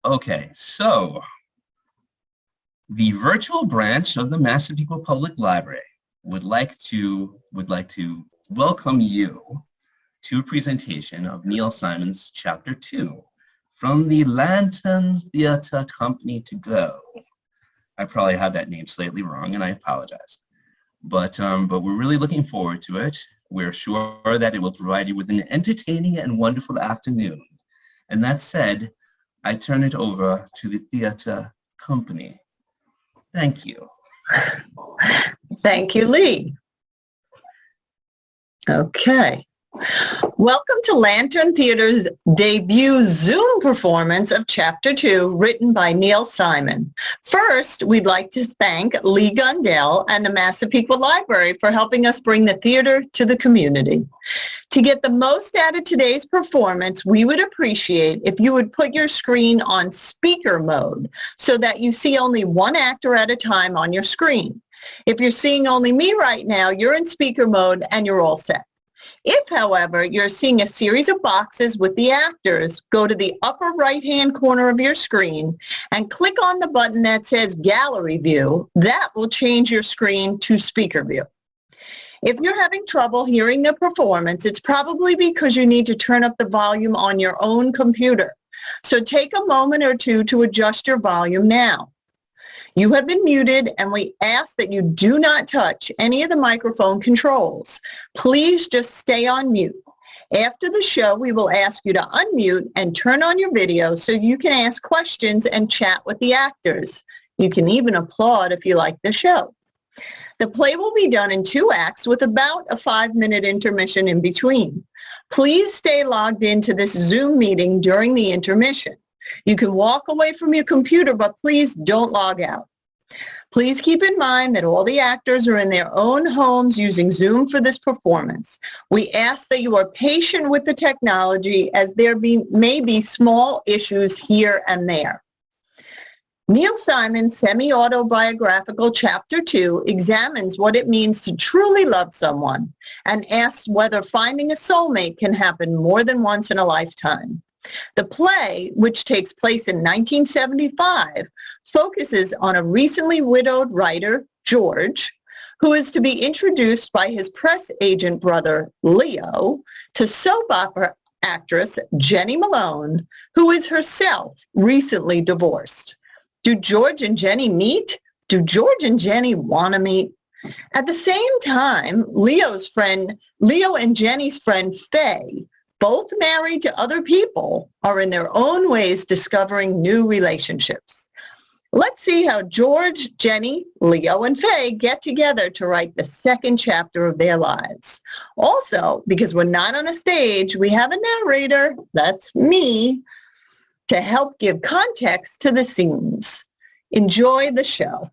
Okay, so the virtual branch of the Massapequa Public Library would like to welcome you to a presentation of Neil Simon's Chapter 2 from the Lantern Theatre Company to Go. I probably had that name slightly wrong, and I apologize. But we're really looking forward to it. We're sure that it will provide you with an entertaining and wonderful afternoon. And that said, I turn it over to the theater company. Thank you. Thank you, Lee. Okay. Welcome to Lantern Theater's debut Zoom performance of Chapter 2, written by Neil Simon. First, we'd like to thank Lee Gundell and the Massapequa Library for helping us bring the theater to the community. To get the most out of today's performance, we would appreciate if you would put your screen on speaker mode so that you see only one actor at a time on your screen. If you're seeing only me right now, you're in speaker mode and you're all set. If, however, you're seeing a series of boxes with the actors, go to the upper right-hand corner of your screen and click on the button that says Gallery View. That will change your screen to speaker view. If you're having trouble hearing the performance, it's probably because you need to turn up the volume on your own computer. So take a moment or two to adjust your volume now. You have been muted, and we ask that you do not touch any of the microphone controls. Please just stay on mute. After the show, we will ask you to unmute and turn on your video so you can ask questions and chat with the actors. You can even applaud if you like the show. The play will be done in 2 acts with about a 5-minute intermission in between. Please stay logged into this Zoom meeting during the intermission. You can walk away from your computer, but please don't log out. Please keep in mind that all the actors are in their own homes using Zoom for this performance. We ask that you are patient with the technology as there may be small issues here and there. Neil Simon's semi-autobiographical Chapter 2 examines what it means to truly love someone and asks whether finding a soulmate can happen more than once in a lifetime. The play, which takes place in 1975, focuses on a recently widowed writer, George, who is to be introduced by his press agent brother, Leo, to soap opera actress Jenny Malone, who is herself recently divorced. Do George and Jenny meet? Do George and Jenny want to meet? At the same time, Leo and Jenny's friend, Faye, both married to other people, are in their own ways discovering new relationships. Let's see how George, Jenny, Leo, and Faye get together to write the second chapter of their lives. Also, because we're not on a stage, we have a narrator, that's me, to help give context to the scenes. Enjoy the show.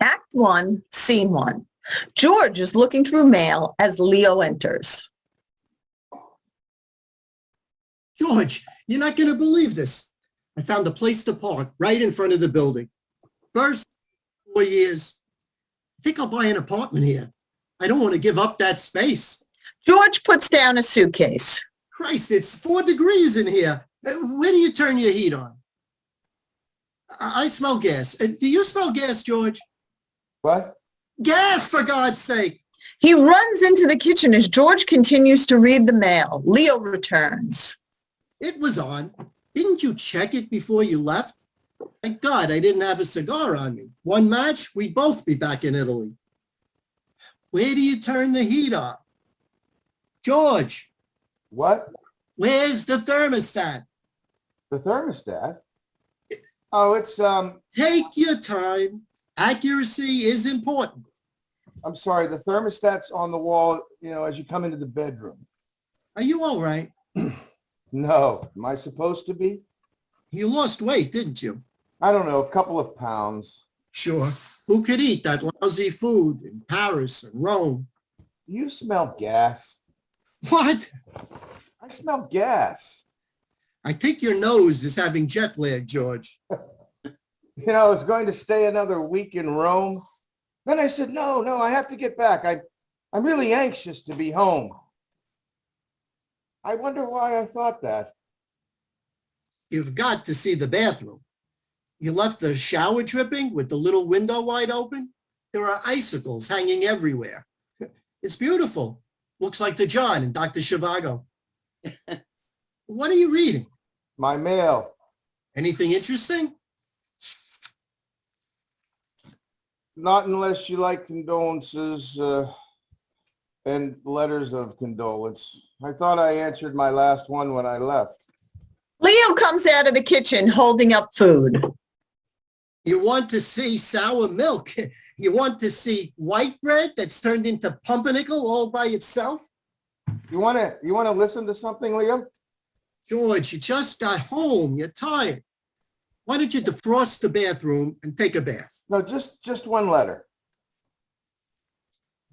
Act 1, Scene 1. George is looking through mail as Leo enters. George, you're not going to believe this. I found a place to park right in front of the building. First 4 years. I think I'll buy an apartment here. I don't want to give up that space. George puts down a suitcase. Christ, it's 4 degrees in here. Where do you turn your heat on? I smell gas. Do you smell gas, George? What? Gas, for God's sake. He runs into the kitchen as George continues to read the mail. Leo returns. It was on. Didn't you check it before you left? Thank God I didn't have a cigar on me. One match, we'd both be back in Italy. Where do you turn the heat on? George. What? Where's the thermostat? The thermostat? Oh, it's, Take your time. Accuracy is important. I'm sorry, the thermostat's on the wall, as you come into the bedroom. Are you all right? No. Am I supposed to be? You lost weight, didn't you? I don't know, a couple of pounds. Sure. Who could eat that lousy food in Paris and Rome? Do you smell gas? What? I smell gas. I think your nose is having jet lag, George. I was going to stay another week in Rome. Then I said, no, I have to get back. I'm really anxious to be home. I wonder why I thought that. You've got to see the bathroom. You left the shower dripping with the little window wide open. There are icicles hanging everywhere. It's beautiful. Looks like the John in Dr. Zhivago. What are you reading? My mail. Anything interesting? Not unless you like condolences and letters of condolence. I thought I answered my last one when I left. Leo comes out of the kitchen holding up food. You want to see sour milk? You want to see white bread that's turned into pumpernickel all by itself? You want to listen to something, Leo? George, you just got home. You're tired. Why don't you defrost the bathroom and take a bath? No, just one letter.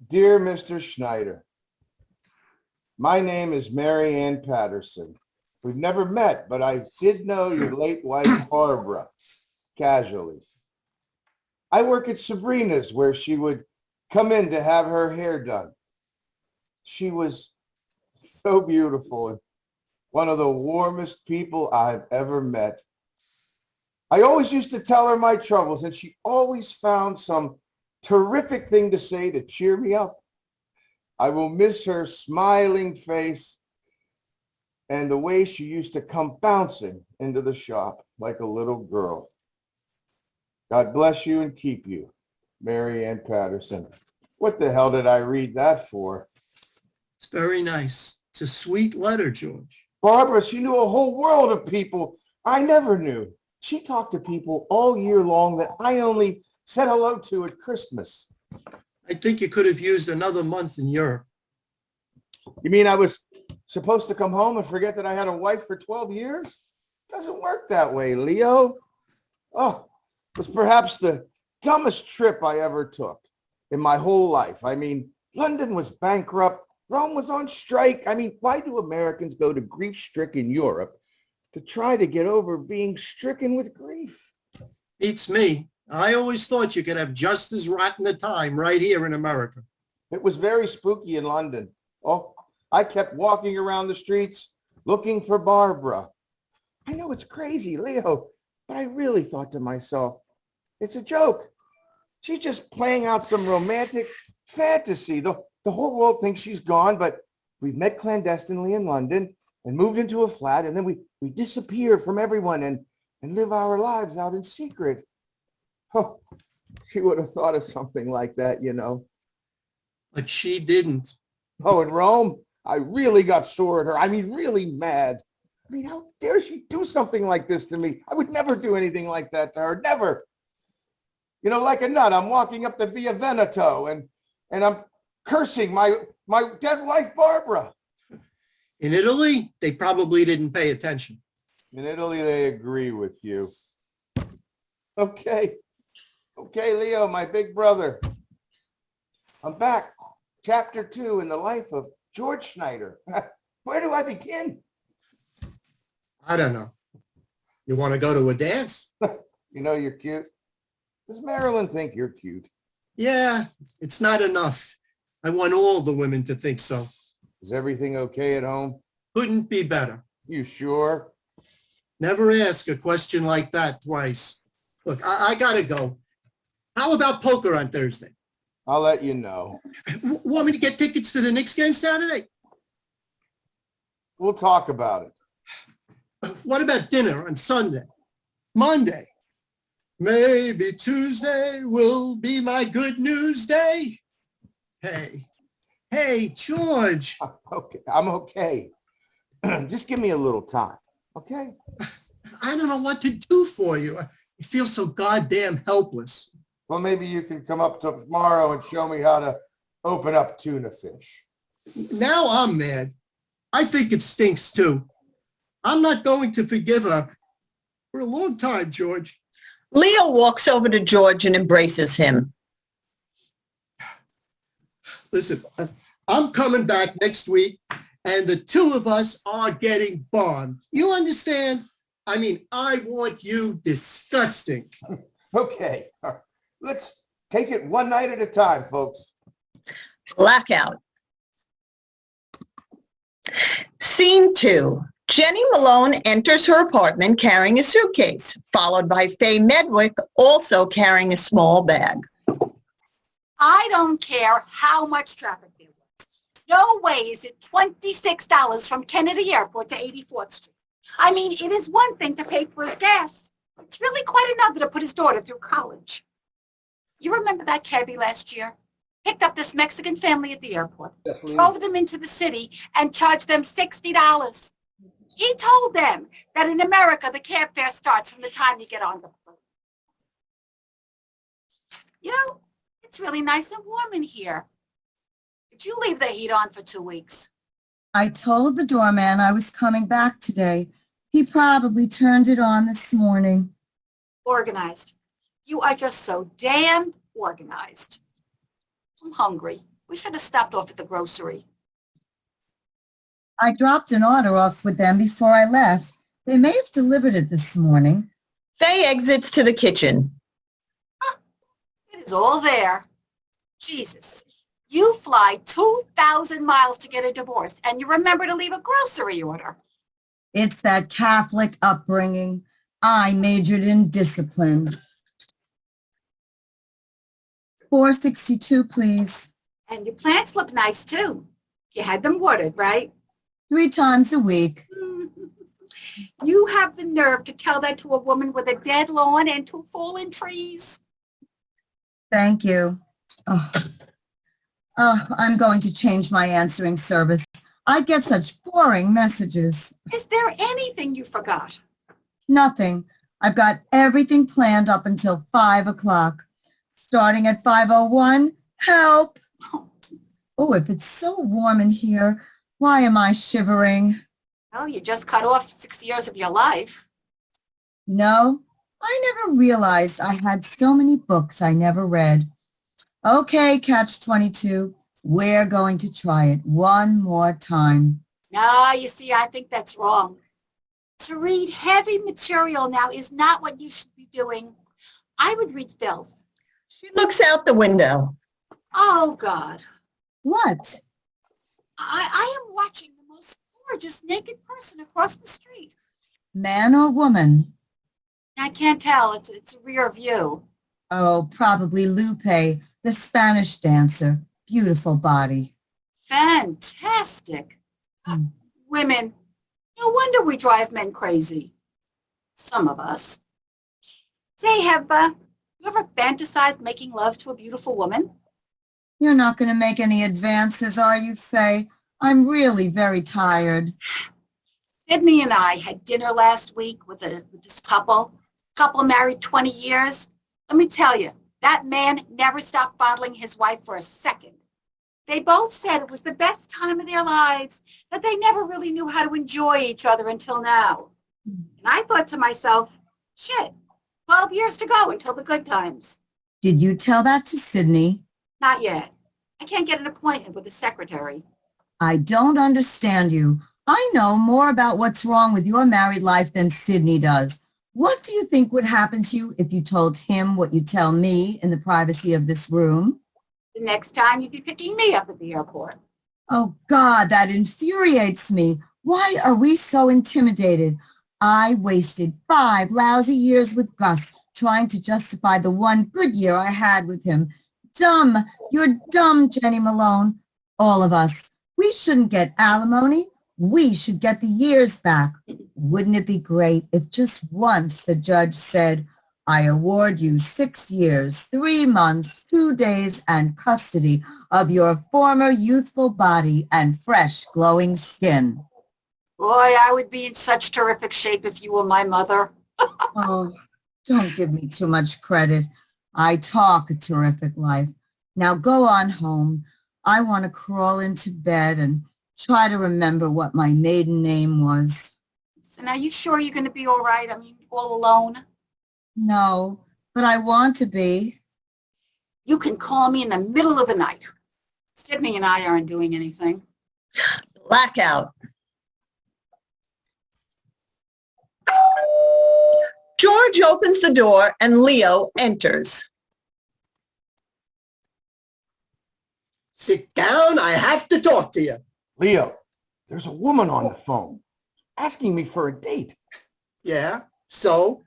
Dear Mr. Schneider, my name is Mary Ann Patterson. We've never met, but I did know your late wife, Barbara, casually. I work at Sabrina's, where she would come in to have her hair done. She was so beautiful and one of the warmest people I've ever met. I always used to tell her my troubles, and she always found some terrific thing to say to cheer me up. I will miss her smiling face and the way she used to come bouncing into the shop like a little girl. God bless you and keep you, Mary Ann Patterson. What the hell did I read that for? It's very nice. It's a sweet letter, George. Barbara, she knew a whole world of people I never knew. She talked to people all year long that I only said hello to at Christmas. I think you could have used another month in Europe. You mean I was supposed to come home and forget that I had a wife for 12 years? Doesn't work that way, Leo. Oh, it was perhaps the dumbest trip I ever took in my whole life. I mean, London was bankrupt. Rome was on strike. I mean, why do Americans go to grief-stricken Europe to try to get over being stricken with grief? Beats me. I always thought you could have just as rotten a time right here in America. It was very spooky in London. Oh, I kept walking around the streets looking for Barbara. I know it's crazy, Leo, but I really thought to myself, it's a joke. She's just playing out some romantic fantasy. The whole world thinks she's gone, but we've met clandestinely in London and moved into a flat, and then we disappear from everyone and live our lives out in secret. Oh, she would have thought of something like that, you know. But she didn't. Oh, in Rome, I really got sore at her. I mean, really mad. I mean, how dare she do something like this to me? I would never do anything like that to her, never. You know, like a nut, I'm walking up the Via Veneto and I'm cursing my dead wife, Barbara. In Italy, they probably didn't pay attention. In Italy, they agree with you. Okay, Leo, my big brother. I'm back. Chapter 2 in the life of George Schneider. Where do I begin? I don't know. You want to go to a dance? You know you're cute. Does Marilyn think you're cute? Yeah, it's not enough. I want all the women to think so. Is everything okay at home? Couldn't be better. You sure? Never ask a question like that twice. Look, I gotta go. How about poker on Thursday? I'll let you know. Want me to get tickets for the Knicks game Saturday? We'll talk about it. What about dinner on Sunday? Monday? Maybe Tuesday will be my good news day. Hey, George. Okay, I'm okay. Just give me a little time, okay? I don't know what to do for you. I feel so goddamn helpless. Well, maybe you can come up tomorrow and show me how to open up tuna fish. Now I'm mad. I think it stinks too. I'm not going to forgive her for a long time, George. Leo walks over to George and embraces him. Listen, I'm coming back next week, and the two of us are getting bombed. You understand? I mean, I want you disgusting. Okay, let's take it one night at a time, folks. Blackout. Scene 2, Jenny Malone enters her apartment carrying a suitcase, followed by Faye Medwick, also carrying a small bag. I don't care how much traffic there was. No way is it $26 from Kennedy Airport to 84th Street. I mean, it is one thing to pay for his gas. It's really quite another to put his daughter through college. You remember that cabbie last year? Picked up this Mexican family at the airport, drove them into the city, and charged them $60. He told them that in America, the cab fare starts from the time you get on the plane. You know, it's really nice and warm in here. Did you leave the heat on for 2 weeks? I told the doorman I was coming back today. He probably turned it on this morning. Organized. You are just so damn organized. I'm hungry. We should have stopped off at the grocery. I dropped an order off with them before I left. They may have delivered it this morning. Faye exits to the kitchen. It is all there. Jesus, you fly 2,000 miles to get a divorce, and you remember to leave a grocery order. It's that Catholic upbringing. I majored in discipline. $4.62, please. And your plants look nice, too. You had them watered, right? 3 times a week. You have the nerve to tell that to a woman with a dead lawn and 2 fallen trees. Thank you. I'm going to change my answering service. I get such boring messages. Is there anything you forgot? Nothing. I've got everything planned up until 5 o'clock. Starting at 5:01, help. Oh, if it's so warm in here, why am I shivering? Well, you just cut off 6 years of your life. No, I never realized I had so many books I never read. Okay, Catch-22, we're going to try it one more time. No, you see, I think that's wrong. To read heavy material now is not what you should be doing. I would read filth. She looks out the window. Oh, God. What? I am watching the most gorgeous naked person across the street. Man or woman? I can't tell. It's a rear view. Oh, probably Lupe, the Spanish dancer. Beautiful body. Fantastic. Women. No wonder we drive men crazy. Some of us. Say, have you ever fantasized making love to a beautiful woman? You're not going to make any advances, are you, Faye? I'm really very tired. Sydney and I had dinner last week with this couple married 20 years. Let me tell you, that man never stopped fondling his wife for a second. They both said it was the best time of their lives, that they never really knew how to enjoy each other until now. And I thought to myself, shit, 12 years to go until the good times. Did you tell that to Sydney? Not yet. I can't get an appointment with the secretary. I don't understand you. I know more about what's wrong with your married life than Sydney does. What do you think would happen to you if you told him what you tell me in the privacy of this room? The next time you'd be picking me up at the airport. Oh, God, that infuriates me. Why are we so intimidated? I wasted 5 lousy years with Gus trying to justify the one good year I had with him. Dumb. You're dumb, Jenny Malone. All of us. We shouldn't get alimony. We should get the years back. Wouldn't it be great if just once the judge said, I award you 6 years, 3 months, 2 days, and custody of your former youthful body and fresh, glowing skin. Boy, I would be in such terrific shape if you were my mother. Oh, don't give me too much credit. I talk a terrific life. Now go on home. I want to crawl into bed and try to remember what my maiden name was. So now you sure you're going to be all right? I mean, all alone? No, but I want to be. You can call me in the middle of the night. Sydney and I aren't doing anything. Blackout. George opens the door and Leo enters. Sit down. I have to talk to you. Leo, there's a woman on the phone. asking me for a date. Yeah, so?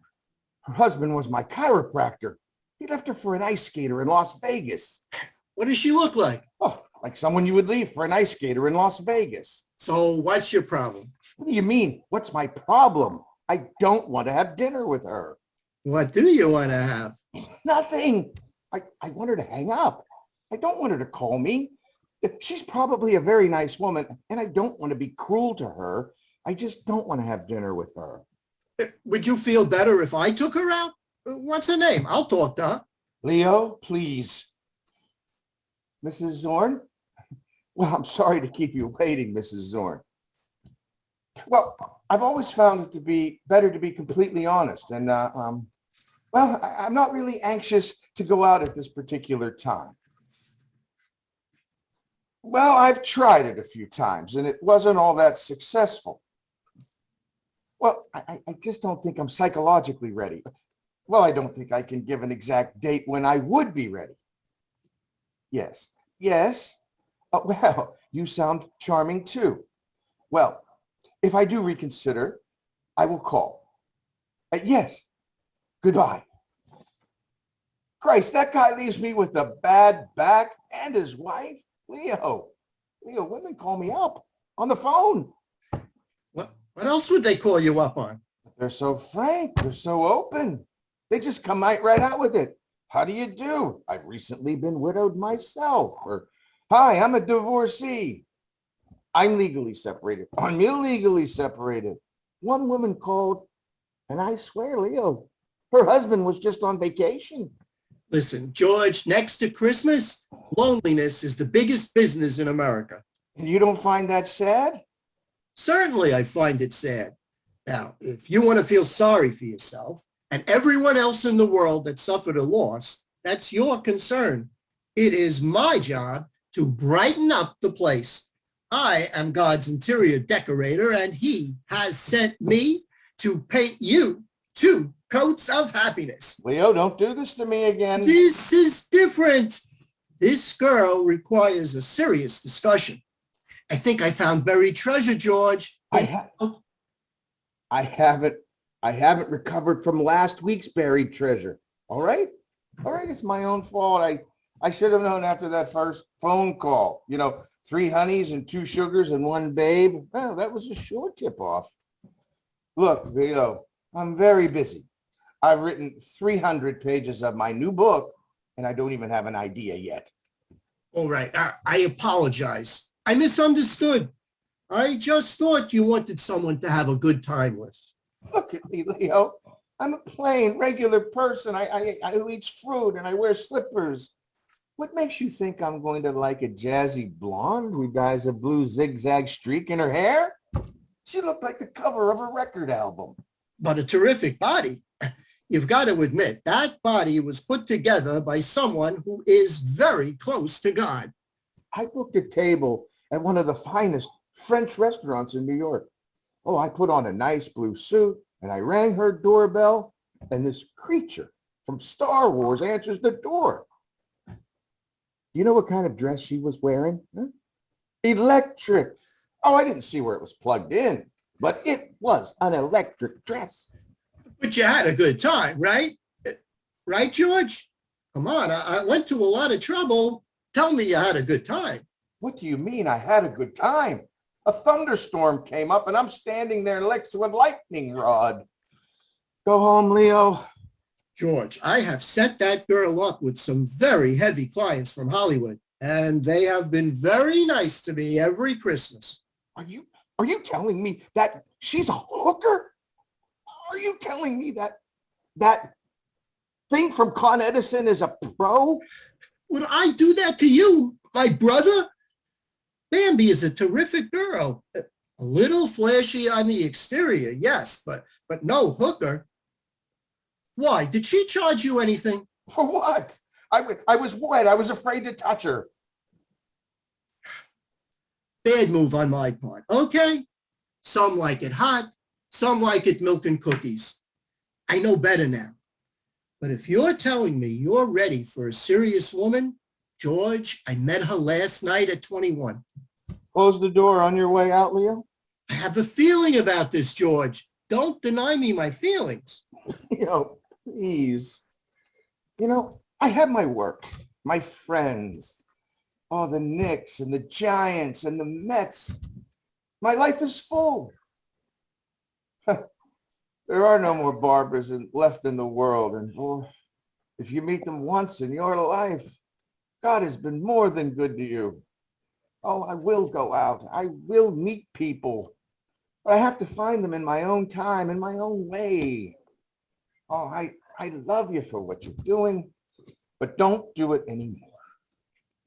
Her husband was my chiropractor. He left her for an ice skater in Las Vegas. What does she look like? Oh, like someone you would leave for an ice skater in Las Vegas. So what's your problem? What do you mean? What's my problem? I don't want to have dinner with her. What do you want to have? Nothing. I want her to hang up. I don't want her to call me. She's probably a very nice woman, and I don't want to be cruel to her. I just don't want to have dinner with her. Would you feel better if I took her out? What's her name? I'll talk to her. Leo, please. Mrs. Zorn? Well, I'm sorry to keep you waiting, Mrs. Zorn. Well, I've always found it to be better to be completely honest. And, well, I'm not really anxious to go out at this particular time. Well, I've tried it a few times, and it wasn't all that successful. Well, I just don't think I'm psychologically ready. Well, I don't think I can give an exact date when I would be ready. Yes. Yes. Well, you sound charming too. Well, if I do reconsider, I will call. Yes. Goodbye. Christ, that guy leaves me with a bad back and his wife. Leo, women call me up on the phone. What else would they call you up on? They're so frank. They're so open. They just come right out with it. How do you do? I've recently been widowed myself. Or, hi, I'm a divorcee. I'm legally separated. I'm illegally separated. One woman called, and I swear, Leo, her husband was just on vacation. Listen, George, next to Christmas, loneliness is the biggest business in America. And you don't find that sad? Certainly, I find it sad. Now, if you want to feel sorry for yourself and everyone else in the world that suffered a loss, that's your concern. It is my job to brighten up the place. I am God's interior decorator, and he has sent me to paint you 2 coats of happiness. Leo, don't do this to me again. This is different. This girl requires a serious discussion. I think I found buried treasure, George. I haven't recovered from last week's buried treasure. All right, it's my own fault. I should have known after that first phone call. 3 honeys and 2 sugars and 1 babe. Well, that was a sure tip off. Look, Leo, I'm very busy. I've written 300 pages of my new book, and I don't even have an idea yet. All right, I apologize. I misunderstood. I just thought you wanted someone to have a good time with. Look at me, Leo. I'm a plain, regular person. I who eats fruit and I wear slippers. What makes you think I'm going to like a jazzy blonde who dyes a blue zigzag streak in her hair? She looked like the cover of a record album. But a terrific body. You've got to admit, that body was put together by someone who is very close to God. I booked a table at one of the finest French restaurants in New York. Oh, I put on a nice blue suit and I rang her doorbell, and this creature from Star Wars answers the door. Do you know what kind of dress she was wearing? Huh? Electric. Oh, I didn't see where it was plugged in, but it was an electric dress. But you had a good time, right? Right, George? Come on, I went to a lot of trouble. Tell me you had a good time. What do you mean I had a good time? A thunderstorm came up and I'm standing there next to a lightning rod. Go home, Leo. George, I have set that girl up with some very heavy clients from Hollywood, and they have been very nice to me every Christmas. Are you telling me that she's a hooker? Are you telling me that thing from Con Edison is a pro? Would I do that to you, my brother? Bambi is a terrific girl. A little flashy on the exterior, yes, but no hooker. Why? Did she charge you anything? For what? I was wet. I was afraid to touch her. Bad move on my part, okay? Some like it hot, some like it milk and cookies. I know better now. But if you're telling me you're ready for a serious woman, George, I met her last night at 21. Close the door on your way out, Leo? I have a feeling about this, George. Don't deny me my feelings. Please. I have my work, my friends. Oh, the Knicks and the Giants and the Mets. My life is full. There are no more Barbaras left in the world. And if you meet them once in your life, God has been more than good to you. Oh, I will go out. I will meet people. But I have to find them in my own time, in my own way. Oh, I love you for what you're doing, but don't do it anymore.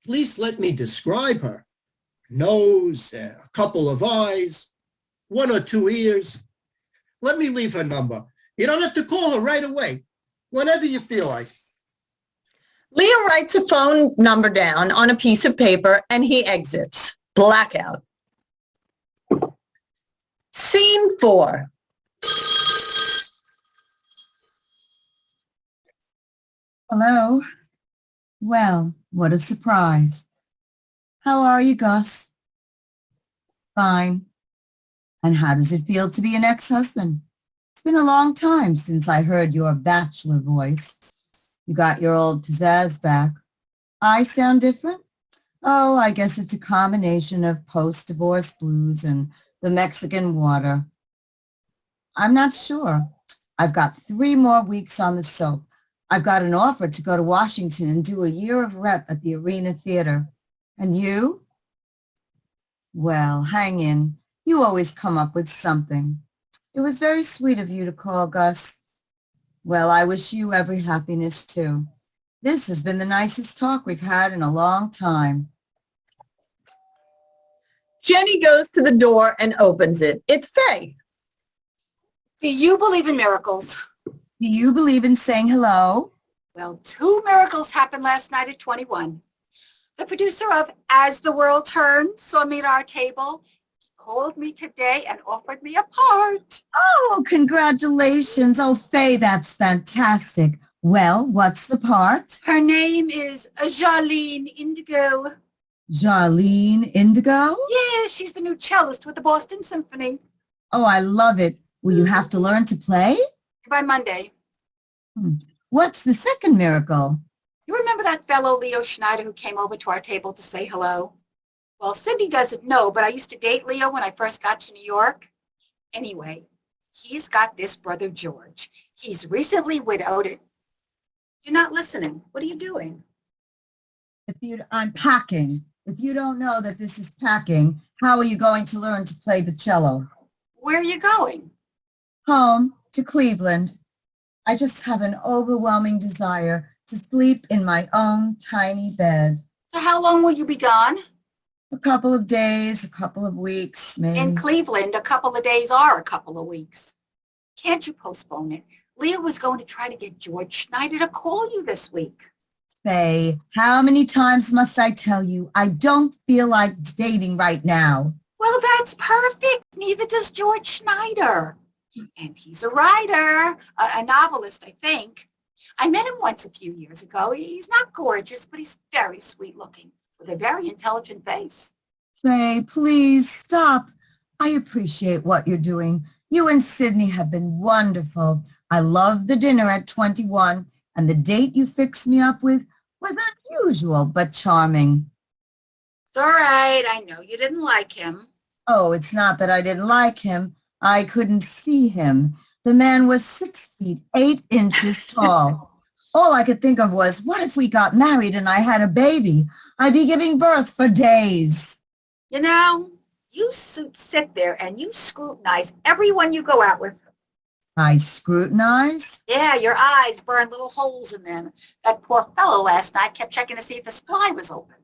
At least let me describe her. Nose, a couple of eyes, 1 or 2 ears. Let me leave her number. You don't have to call her right away, whenever you feel like. Leo writes a phone number down on a piece of paper and he exits. Blackout. Scene 4. Hello? Well, what a surprise. How are you, Gus? Fine. And how does it feel to be an ex-husband? It's been a long time since I heard your bachelor voice. You got your old pizzazz back. I sound different? Oh, I guess it's a combination of post-divorce blues and the Mexican water. I'm not sure. I've got 3 more weeks on the soap. I've got an offer to go to Washington and do a year of rep at the Arena Theater. And you? Well, hang in. You always come up with something. It was very sweet of you to call, Gus. Well, I wish you every happiness, too. This has been the nicest talk we've had in a long time. Jenny goes to the door and opens it. It's Faye. Do you believe in miracles? Do you believe in saying hello? Well, 2 miracles happened last night at 21. The producer of As the World Turns saw me at our table. He called me today and offered me a part. Oh, congratulations. Oh, Faye, that's fantastic. Well, what's the part? Her name is Jarlene Indigo. Jarlene Indigo? Yeah, she's the new cellist with the Boston Symphony. Oh, I love it. Will you have to learn to play? By Monday. What's the second miracle? You remember that fellow Leo Schneider who came over to our table to say hello? Well, Cindy doesn't know, but I used to date Leo when I first got to New York. Anyway, he's got this brother George. He's recently widowed. You're not listening. What are you doing? I'm packing. If you don't know that this is packing, how are you going to learn to play the cello? Where are you going? Home to Cleveland. I just have an overwhelming desire to sleep in my own tiny bed. So how long will you be gone? A couple of days, a couple of weeks, maybe. In Cleveland, a couple of days are a couple of weeks. Can't you postpone it? Leo was going to try to get George Schneider to call you this week. Faye, how many times must I tell you I don't feel like dating right now? Well, that's perfect. Neither does George Schneider. And he's a writer, a novelist, I think. I met him once a few years ago. He's not gorgeous, but he's very sweet looking, with a very intelligent face. Faye, please stop. I appreciate what you're doing. You and Sydney have been wonderful. I loved the dinner at 21, and the date you fixed me up with was unusual but charming. It's all right. I know you didn't like him. Oh, it's not that I didn't like him. I couldn't see him. The man was 6 feet, 8 inches tall. All I could think of was, what if we got married and I had a baby? I'd be giving birth for days. You know, you sit there and you scrutinize everyone you go out with. I scrutinize? Yeah, your eyes burn little holes in them. That poor fellow last night kept checking to see if his fly was open.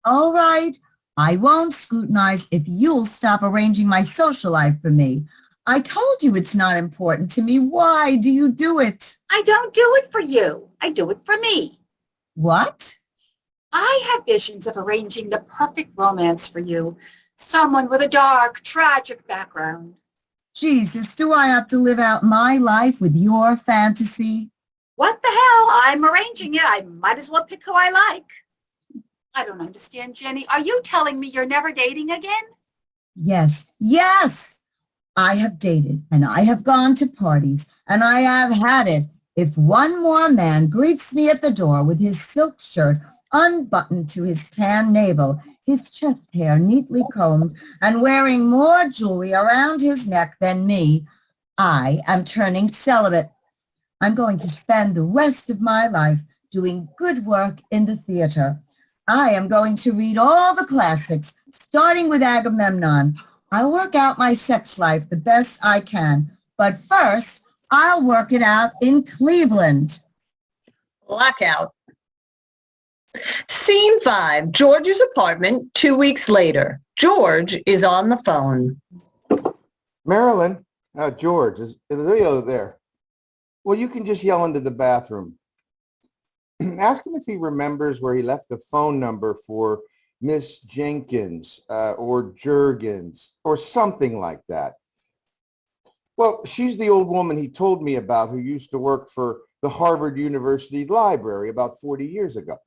All right. I won't scrutinize if you'll stop arranging my social life for me. I told you it's not important to me. Why do you do it? I don't do it for you. I do it for me. What? I have visions of arranging the perfect romance for you. Someone with a dark, tragic background. Jesus, do I have to live out my life with your fantasy? What the hell? I'm arranging it. I might as well pick who I like. I don't understand, Jenny. Are you telling me you're never dating again? Yes, yes. I have dated, and I have gone to parties, and I have had it. If one more man greets me at the door with his silk shirt unbuttoned to his tan navel, his chest hair neatly combed, and wearing more jewelry around his neck than me, I am turning celibate. I'm going to spend the rest of my life doing good work in the theater. I am going to read all the classics, starting with Agamemnon. I'll work out my sex life the best I can, but first, I'll work it out in Cleveland. Blackout. Scene 5, George's apartment 2 weeks later. George is on the phone. Marilyn, George, is Leo there? Well, you can just yell into the bathroom. Ask him if he remembers where he left the phone number for Miss Jenkins or Jurgens or something like that. Well, she's the old woman he told me about who used to work for the Harvard University Library about 40 years ago.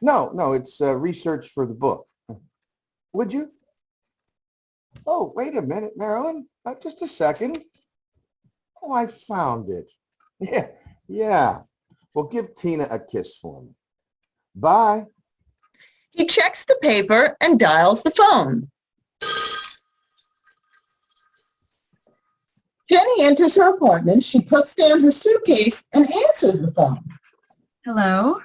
No, it's research for the book. Would you? Oh, wait a minute, Marilyn. Just a second. Oh, I found it. Yeah. Well, give Tina a kiss for me. Bye. He checks the paper and dials the phone. Jenny enters her apartment. She puts down her suitcase and answers the phone. Hello?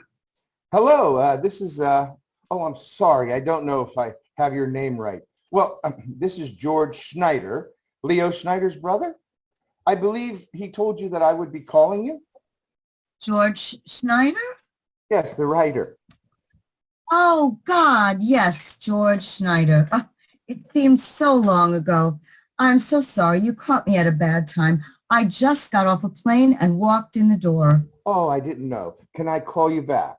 Hello, this is, I'm sorry. I don't know if I have your name right. Well, this is George Schneider, Leo Schneider's brother. I believe he told you that I would be calling you. George Schneider? Yes, the writer. Oh, God, yes, George Schneider. It seems so long ago. I'm so sorry. You caught me at a bad time. I just got off a plane and walked in the door. Oh, I didn't know. Can I call you back?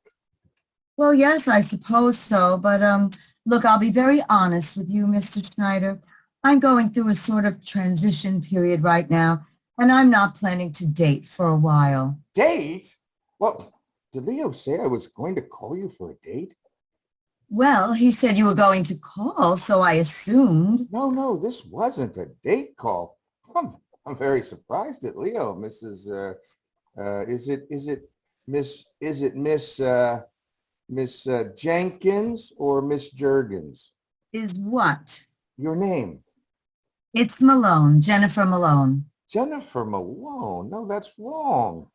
Well, yes, I suppose so. But, look, I'll be very honest with you, Mr. Schneider. I'm going through a sort of transition period right now, and I'm not planning to date for a while. Date? Well, did Leo say I was going to call you for a date? Well, he said you were going to call, so I assumed. No, this wasn't a date call. I'm very surprised at Leo, Mrs. Is it Miss Jenkins or Miss Jurgens? Is what? Your name. It's Malone, Jennifer Malone. Jennifer Malone? No, that's wrong.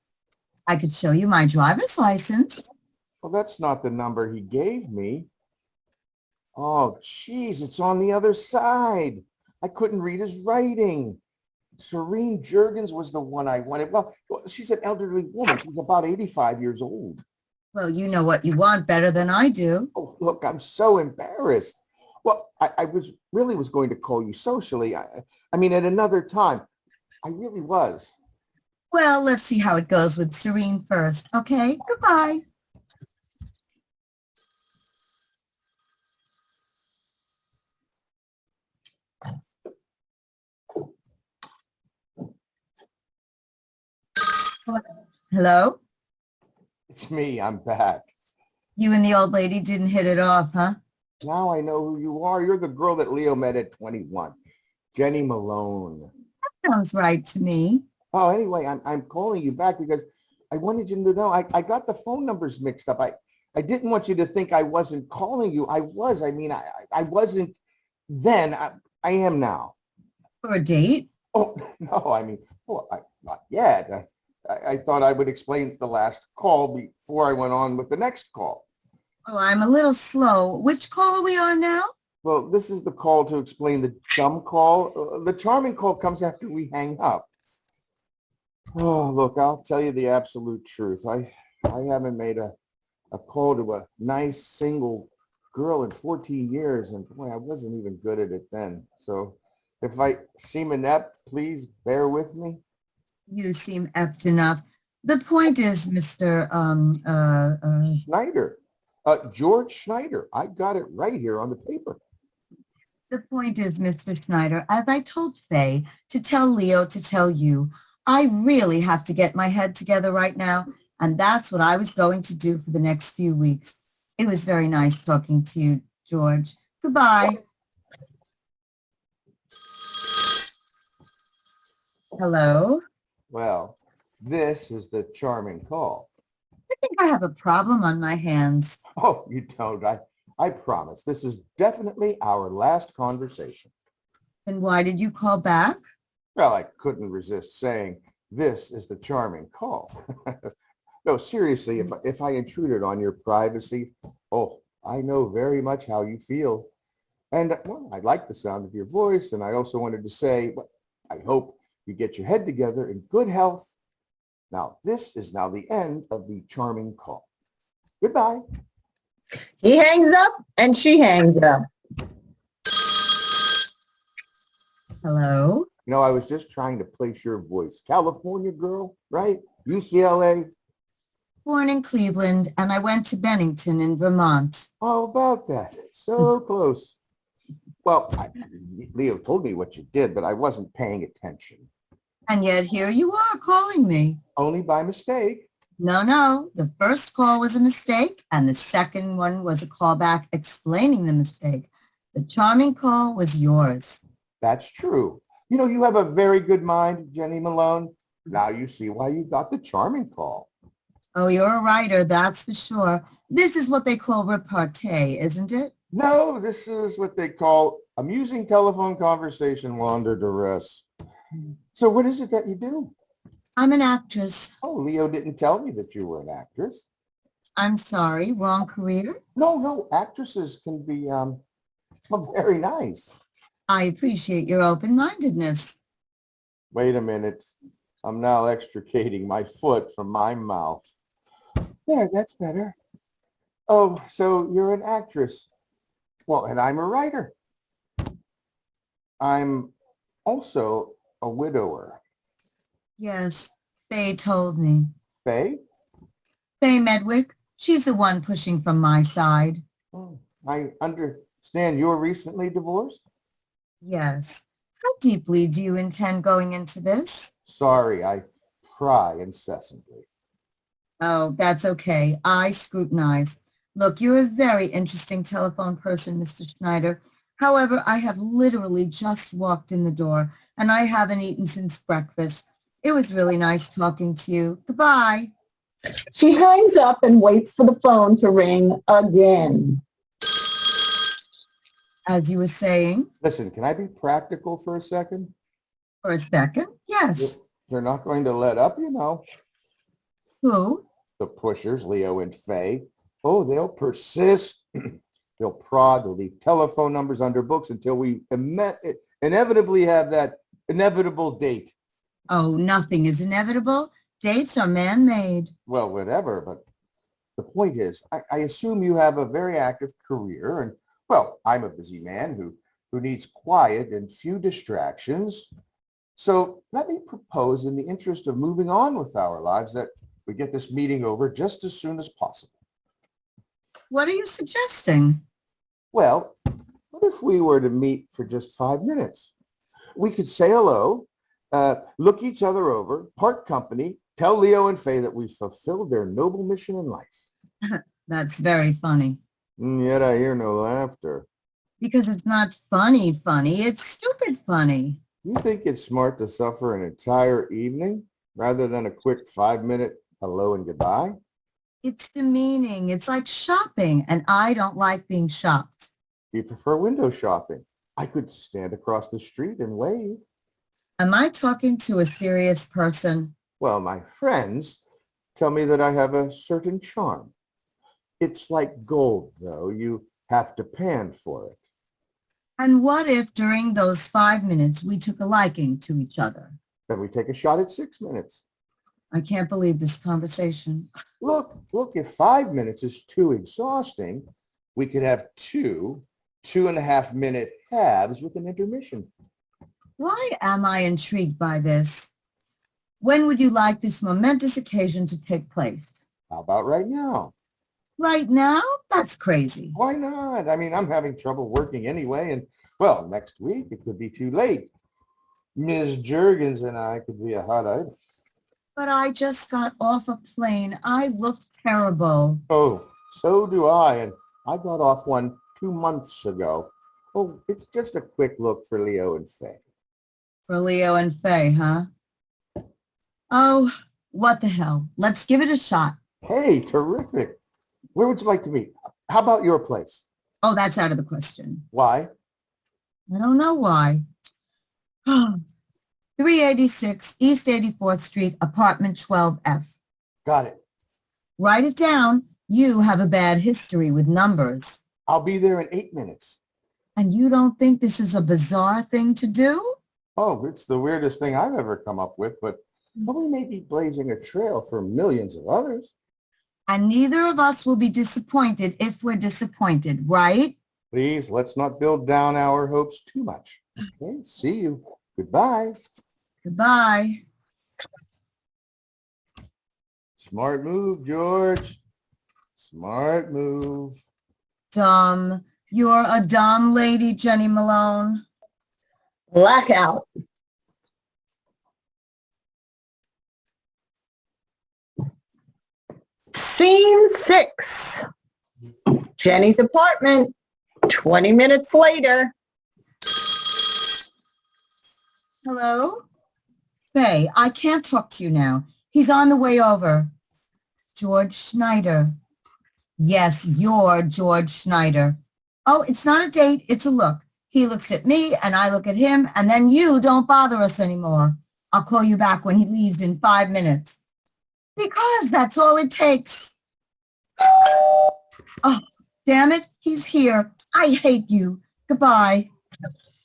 I could show you my driver's license. Well, that's not the number he gave me. Oh, geez, it's on the other side. I couldn't read his writing. Serene Jurgens was the one I wanted. Well, she's an elderly woman. She's about 85 years old. Well, you know what you want better than I do. Oh, look, I'm so embarrassed. Well, I was going to call you socially. I mean, at another time. I really was. Well, let's see how it goes with Serene first, okay? Goodbye. Hello? It's me. I'm back. You and the old lady didn't hit it off, huh? Now I know who you are. You're the girl that Leo met at 21. Jenny Malone. Sounds right to me. Oh, anyway, I'm calling you back because I wanted you to know I got the phone numbers mixed up. I didn't want you to think I wasn't calling you. I was. I mean, I wasn't then. I am now. For a date? Oh, no, I mean, not yet. I thought I would explain the last call before I went on with the next call. Oh, I'm a little slow. Which call are we on now? Well, this is the call to explain the dumb call. The charming call comes after we hang up. Oh, look, I'll tell you the absolute truth. I haven't made a call to a nice single girl in 14 years, and boy, I wasn't even good at it then. So if I seem inept, please bear with me. You seem apt enough. The point is, Mr. Schneider. George Schneider. I got it right here on the paper. The point is, Mr. Schneider, as I told Faye to tell Leo to tell you, I really have to get my head together right now, and that's what I was going to do for the next few weeks. It was very nice talking to you, George. Goodbye. Hello? Well, this is the charming call. I think I have a problem on my hands. Oh, you don't. I promise. This is definitely our last conversation. Then why did you call back? Well, I couldn't resist saying this is the charming call. No, seriously, if I intruded on your privacy, oh, I know very much how you feel. And, well, I like the sound of your voice, and I also wanted to say, well, I hope you get your head together in good health. Now, this is now the end of the charming call. Goodbye. He hangs up and she hangs up. Hello? You know, I was just trying to place your voice. California girl, right? UCLA. Born in Cleveland, and I went to Bennington in Vermont. How about that? So close. Well, Leo told me what you did, but I wasn't paying attention. And yet here you are calling me. Only by mistake. No. The first call was a mistake, and the second one was a callback explaining the mistake. The charming call was yours. That's true. You know, you have a very good mind, Jenny Malone. Now you see why you got the charming call. Oh, you're a writer, that's for sure. This is what they call repartee, isn't it? No, this is what they call amusing telephone conversation while under duress. So what is it that you do? I'm an actress. Oh, Leo didn't tell me that you were an actress. I'm sorry, wrong career? No, actresses can be very nice. I appreciate your open-mindedness. Wait a minute. I'm now extricating my foot from my mouth. There, that's better. Oh, so you're an actress. Well, and I'm a writer. I'm also a widower. Yes, Faye told me. Faye? Faye Medwick, she's the one pushing from my side. Oh, I understand you're recently divorced? Yes. How deeply do you intend going into this? Sorry, I pry incessantly. Oh, that's okay. I scrutinize. Look, you're a very interesting telephone person, Mr. Schneider. However, I have literally just walked in the door, and I haven't eaten since breakfast. It was really nice talking to you. Goodbye. She hangs up and waits for the phone to ring again. As you were saying, Listen, can I be practical for a second? for a second, yes. They're not going to let up, you know. Who? The pushers, Leo and Faye. Oh, they'll persist. They'll prod. They'll leave telephone numbers under books until we inevitably have that inevitable date. Oh, nothing is inevitable. Dates are man-made. Well, whatever, but the point is, I assume you have a very active career, and, well, I'm a busy man who needs quiet and few distractions. So let me propose, in the interest of moving on with our lives, that we get this meeting over just as soon as possible. What are you suggesting? Well, what if we were to meet for just 5 minutes? We could say hello, look each other over, part company, tell Leo and Faye that we've fulfilled their noble mission in life. That's very funny. And yet I hear no laughter. Because it's not funny, it's stupid funny. You think it's smart to suffer an entire evening rather than a quick 5-minute hello and goodbye? It's demeaning. It's like shopping, and I don't like being shopped. Do you prefer window shopping? I could stand across the street and wave. Am I talking to a serious person? Well, my friends tell me that I have a certain charm. It's like gold, though. You have to pan for it. And what if during those 5 minutes we took a liking to each other? Then we take a shot at 6 minutes. I can't believe this conversation. Look, if 5 minutes is too exhausting, we could have 2.5-minute halves with an intermission. Why am I intrigued by this? When would you like this momentous occasion to take place? How about right now? Right now? That's crazy. Why not? I mean, I'm having trouble working anyway, and, well, next week it could be too late. Ms. Juergens and I could be a hot item. But I just got off a plane. I looked terrible. Oh, so do I, and I got off one 2 months ago. Oh, it's just a quick look for Leo and Faye. For Leo and Faye, huh? Oh, what the hell? Let's give it a shot. Hey, terrific. Where would you like to meet? How about your place? Oh, that's out of the question. Why? I don't know why. 386 East 84th Street, apartment 12F. Got it. Write it down. You have a bad history with numbers. I'll be there in 8 minutes. And you don't think this is a bizarre thing to do? Oh, it's the weirdest thing I've ever come up with, but we may be blazing a trail for millions of others. And neither of us will be disappointed if we're disappointed, right? Please, let's not build down our hopes too much. Okay, see you. Goodbye. Goodbye. Smart move, George. Smart move. Dumb. You're a dumb lady, Jenny Malone. Blackout. Scene 6. Jenny's apartment. 20 minutes later. Hello? Faye, I can't talk to you now. He's on the way over. George Schneider. Yes, you're George Schneider. Oh, it's not a date, it's a look. He looks at me and I look at him, and then you don't bother us anymore. I'll call you back when he leaves in 5 minutes. Because that's all it takes. Oh, damn it, he's here. I hate you. Goodbye.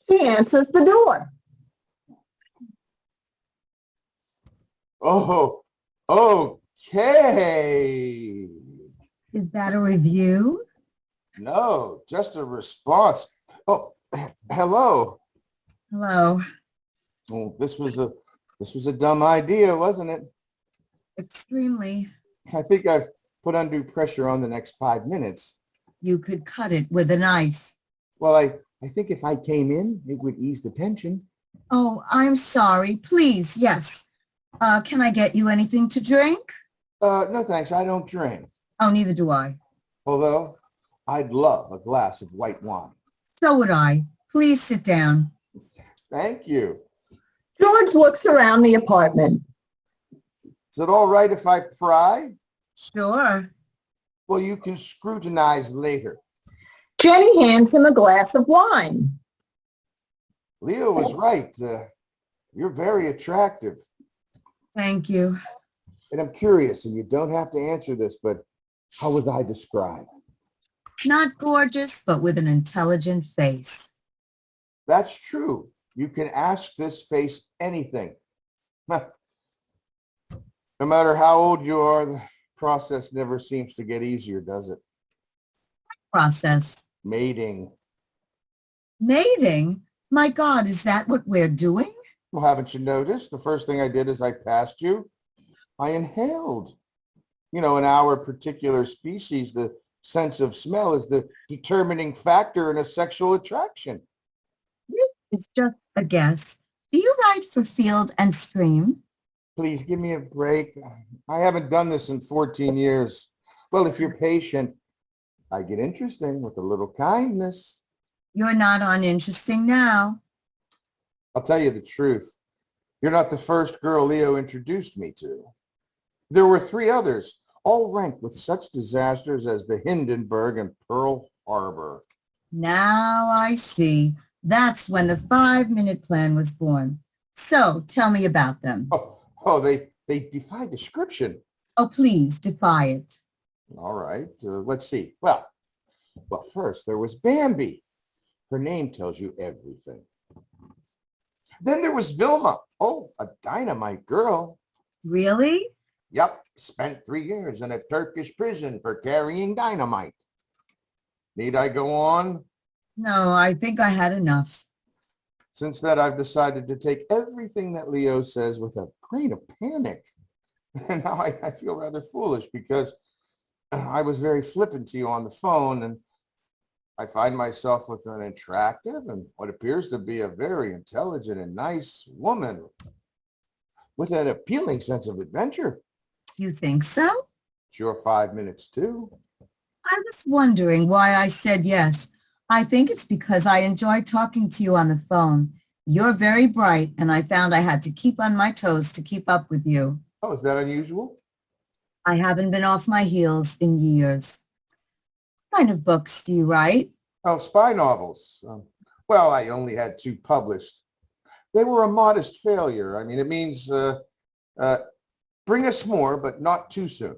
He answers the door. Oh, okay. Is that a review? No, just a response. Oh, hello. Hello. Oh, this was a dumb idea, wasn't it? Extremely. I think I've put undue pressure on the next 5 minutes. You could cut it with a knife. Well, I think if I came in, it would ease the tension. Oh, I'm sorry. Please, yes. Can I get you anything to drink? No, thanks. I don't drink. Oh, neither do I. Although, I'd love a glass of white wine. So would I. Please sit down. Thank you. George looks around the apartment. Is it all right if I pry? Sure. Well, you can scrutinize later. Jenny hands him a glass of wine. Leo was right. You're very attractive. Thank you. And I'm curious, and you don't have to answer this, but how was I described? Not gorgeous, but with an intelligent face. That's true. You can ask this face anything. No matter how old you are, the process never seems to get easier, does it? Process. Mating. Mating? My God, is that what we're doing? Well, haven't you noticed? The first thing I did as I passed you, I inhaled. You know, in our particular species, the sense of smell is the determining factor in a sexual attraction. It's just a guess. Do you write for Field and Stream? Please give me a break. I haven't done this in 14 years. Well, if you're patient, I get interesting with a little kindness. You're not uninteresting now. I'll tell you the truth. You're not the first girl Leo introduced me to. There were 3 others, all ranked with such disasters as the Hindenburg and Pearl Harbor. Now I see. That's when the 5-minute plan was born. So tell me about them. Oh, they defy description. Oh, please, defy it. All right, let's see. Well, first there was Bambi. Her name tells you everything. Then there was Vilma. Oh, a dynamite girl. Really? Yep, spent 3 years in a Turkish prison for carrying dynamite. Need I go on? No, I think I had enough. Since then, I've decided to take everything that Leo says with a grain of panic. And now I feel rather foolish because I was very flippant to you on the phone, and I find myself with an attractive and what appears to be a very intelligent and nice woman with an appealing sense of adventure. You think so? It's your 5 minutes, too. I was wondering why I said yes. I think it's because I enjoy talking to you on the phone. You're very bright, and I found I had to keep on my toes to keep up with you. Oh, is that unusual? I haven't been off my heels in years. What kind of books do you write? Oh, spy novels. Well, I only had 2 published. They were a modest failure. I mean, it means bring us more, but not too soon.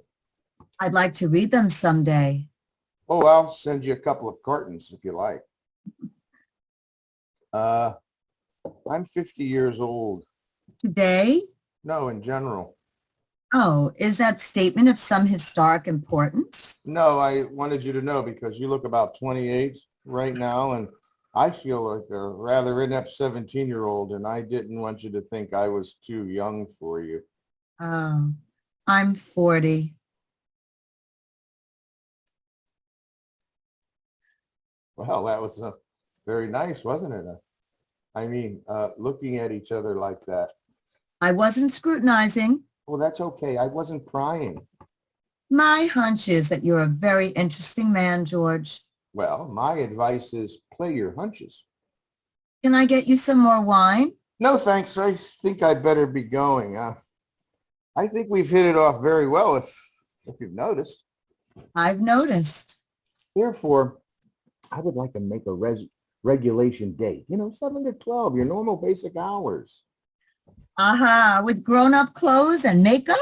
I'd like to read them someday. Oh, I'll send you a couple of cartons if you like. I'm 50 years old. Today? No, in general. Oh, is that statement of some historic importance? No, I wanted you to know because you look about 28 right now, and I feel like a rather inept 17-year-old, and I didn't want you to think I was too young for you. Oh, I'm 40. Well, that was very nice, wasn't it? I mean, looking at each other like that. I wasn't scrutinizing. Well, that's okay. I wasn't prying. My hunch is that you're a very interesting man, George. Well, my advice is play your hunches. Can I get you some more wine? No, thanks. I think I'd better be going. I think we've hit it off very well, if you've noticed. I've noticed. Therefore, I would like to make a regulation date. 7 to 12, your normal basic hours. Aha, with grown-up clothes and makeup?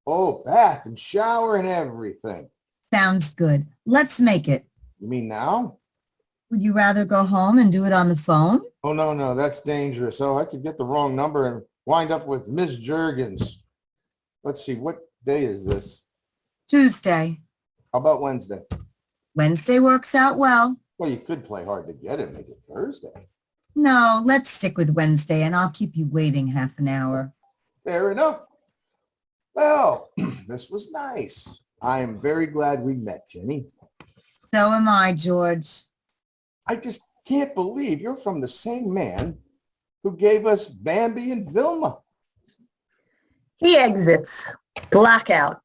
Oh, bath and shower and everything. Sounds good. Let's make it. You mean now? Would you rather go home and do it on the phone? Oh, no, that's dangerous. Oh, I could get the wrong number and wind up with Miss Juergens. Let's see, what day is this? Tuesday. How about Wednesday? Wednesday works out well. Well, you could play hard to get and make it Thursday. No, let's stick with Wednesday, and I'll keep you waiting half an hour. Fair enough. Well, this was nice. I am very glad we met, Jenny. So am I, George. I just can't believe you're from the same man who gave us Bambi and Vilma. He exits. Blackout.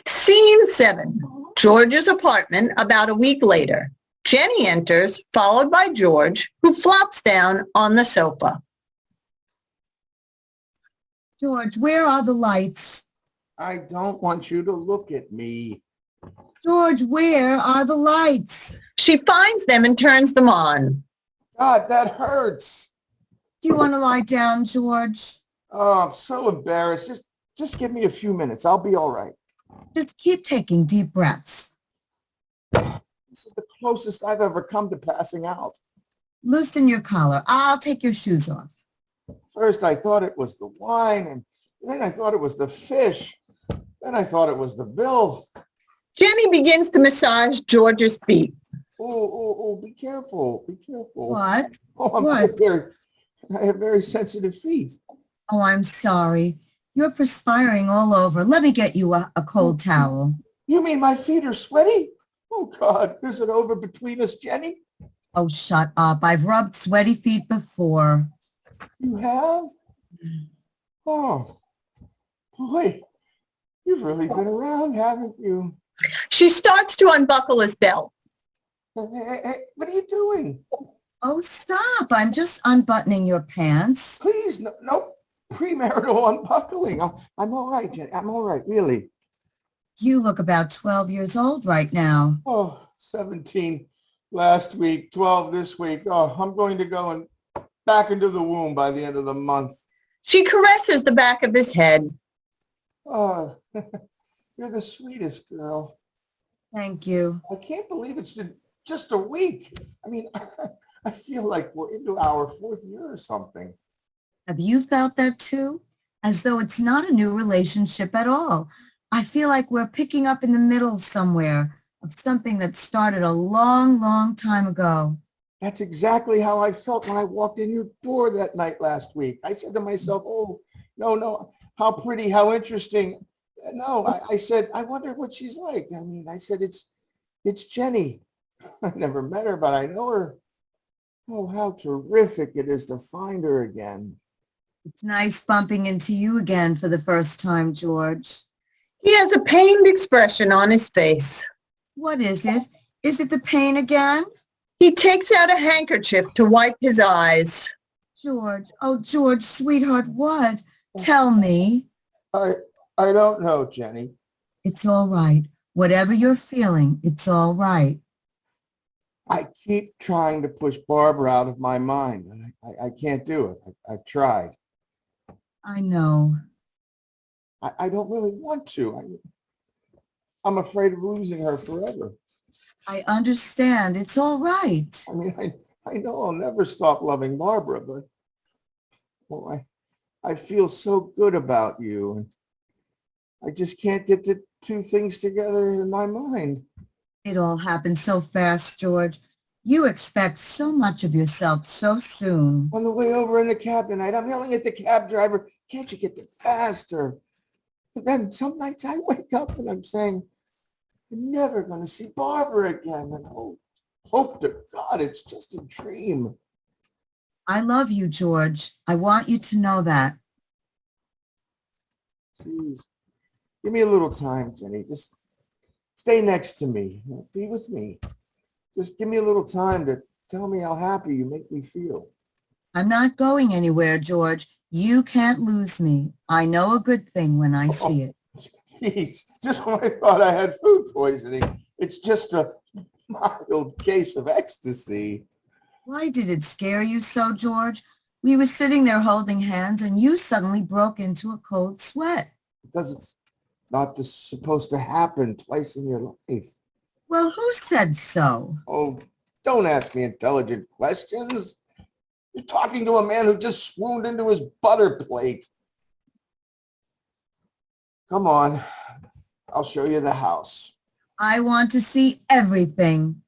Scene 7. George's apartment about a week later. Jenny enters, followed by George, who flops down on the sofa. George, where are the lights? I don't want you to look at me. George, where are the lights? She finds them and turns them on. God, that hurts. Do you want to lie down, George? Oh, I'm so embarrassed. Just give me a few minutes. I'll be all right. Just keep taking deep breaths. This is the closest I've ever come to passing out. Loosen your collar. I'll take your shoes off. First, I thought it was the wine, and then I thought it was the fish. Then I thought it was the bill. Jenny begins to massage George's feet. Oh, be careful. Be careful. What? Oh, What? I have very sensitive feet. Oh, I'm sorry. You're perspiring all over. Let me get you a cold towel. You mean my feet are sweaty? Oh, God, is it over between us, Jenny? Oh, shut up. I've rubbed sweaty feet before. You have? Oh, boy, you've really been around, haven't you? She starts to unbuckle his belt. Hey, what are you doing? Oh, stop. I'm just unbuttoning your pants. Please, no premarital unbuckling. I'm all right, Jenny. I'm all right, really. You look about 12 years old right now. Oh, 17 last week, 12 this week. Oh, I'm going to go and back into the womb by the end of the month. She caresses the back of his head. Oh, you're the sweetest girl. Thank you. I can't believe it's just a week. I mean, I feel like we're into our 4th year or something. Have you felt that too? As though it's not a new relationship at all. I feel like we're picking up in the middle somewhere of something that started a long, long time ago. That's exactly how I felt when I walked in your door that night last week. I said to myself, oh, no, how pretty, how interesting. No, I said, I wonder what she's like. I mean, I said, it's Jenny. I never met her, but I know her. Oh, how terrific it is to find her again. It's nice bumping into you again for the first time, George. He has a pained expression on his face. What is it? Is it the pain again? He takes out a handkerchief to wipe his eyes. George, oh, George, sweetheart, what? Tell me. I don't know, Jenny. It's all right. Whatever you're feeling, it's all right. I keep trying to push Barbara out of my mind. I can't do it. I've tried. I know. I don't really want to. I'm afraid of losing her forever. I understand. It's all right. I mean, I know I'll never stop loving Barbara, but well, I feel so good about you, and I just can't get the two things together in my mind. It all happened so fast, George. You expect so much of yourself so soon. On the way over in the cab tonight, I'm yelling at the cab driver, "Can't you get there faster?" But then some nights I wake up and I'm saying, "I'm never going to see Barbara again." And hope to God it's just a dream. I love you, George. I want you to know that. Please, give me a little time, Jenny. Just stay next to me. Be with me. Just give me a little time to tell me how happy you make me feel. I'm not going anywhere, George. You can't lose me. I know a good thing when I see it. Jeez, just when I thought I had food poisoning, it's just a mild case of ecstasy. Why did it scare you so, George? We were sitting there holding hands and you suddenly broke into a cold sweat. Because it's not supposed to happen twice in your life. Well, who said so? Oh, don't ask me intelligent questions. You're talking to a man who just swooned into his butter plate. Come on, I'll show you the house. I want to see everything.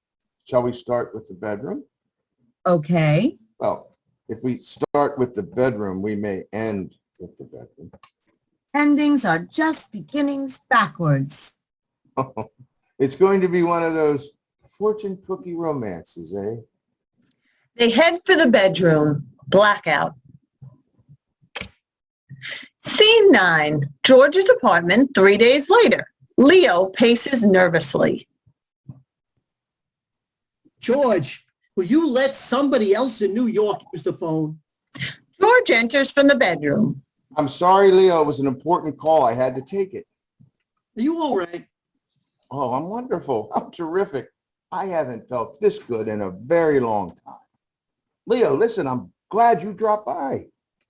Shall we start with the bedroom? Okay. Well, if we start with the bedroom, we may end with the bedroom. Endings are just beginnings backwards. It's going to be one of those fortune cookie romances, eh? They head for the bedroom. Blackout. Scene 9. George's apartment 3 days later. Leo paces nervously. George, will you let somebody else in New York use the phone? George enters from the bedroom. I'm sorry, Leo. It was an important call. I had to take it. Are you all right? Oh, I'm wonderful. I'm terrific. I haven't felt this good in a very long time. Leo, listen, I'm glad you dropped by.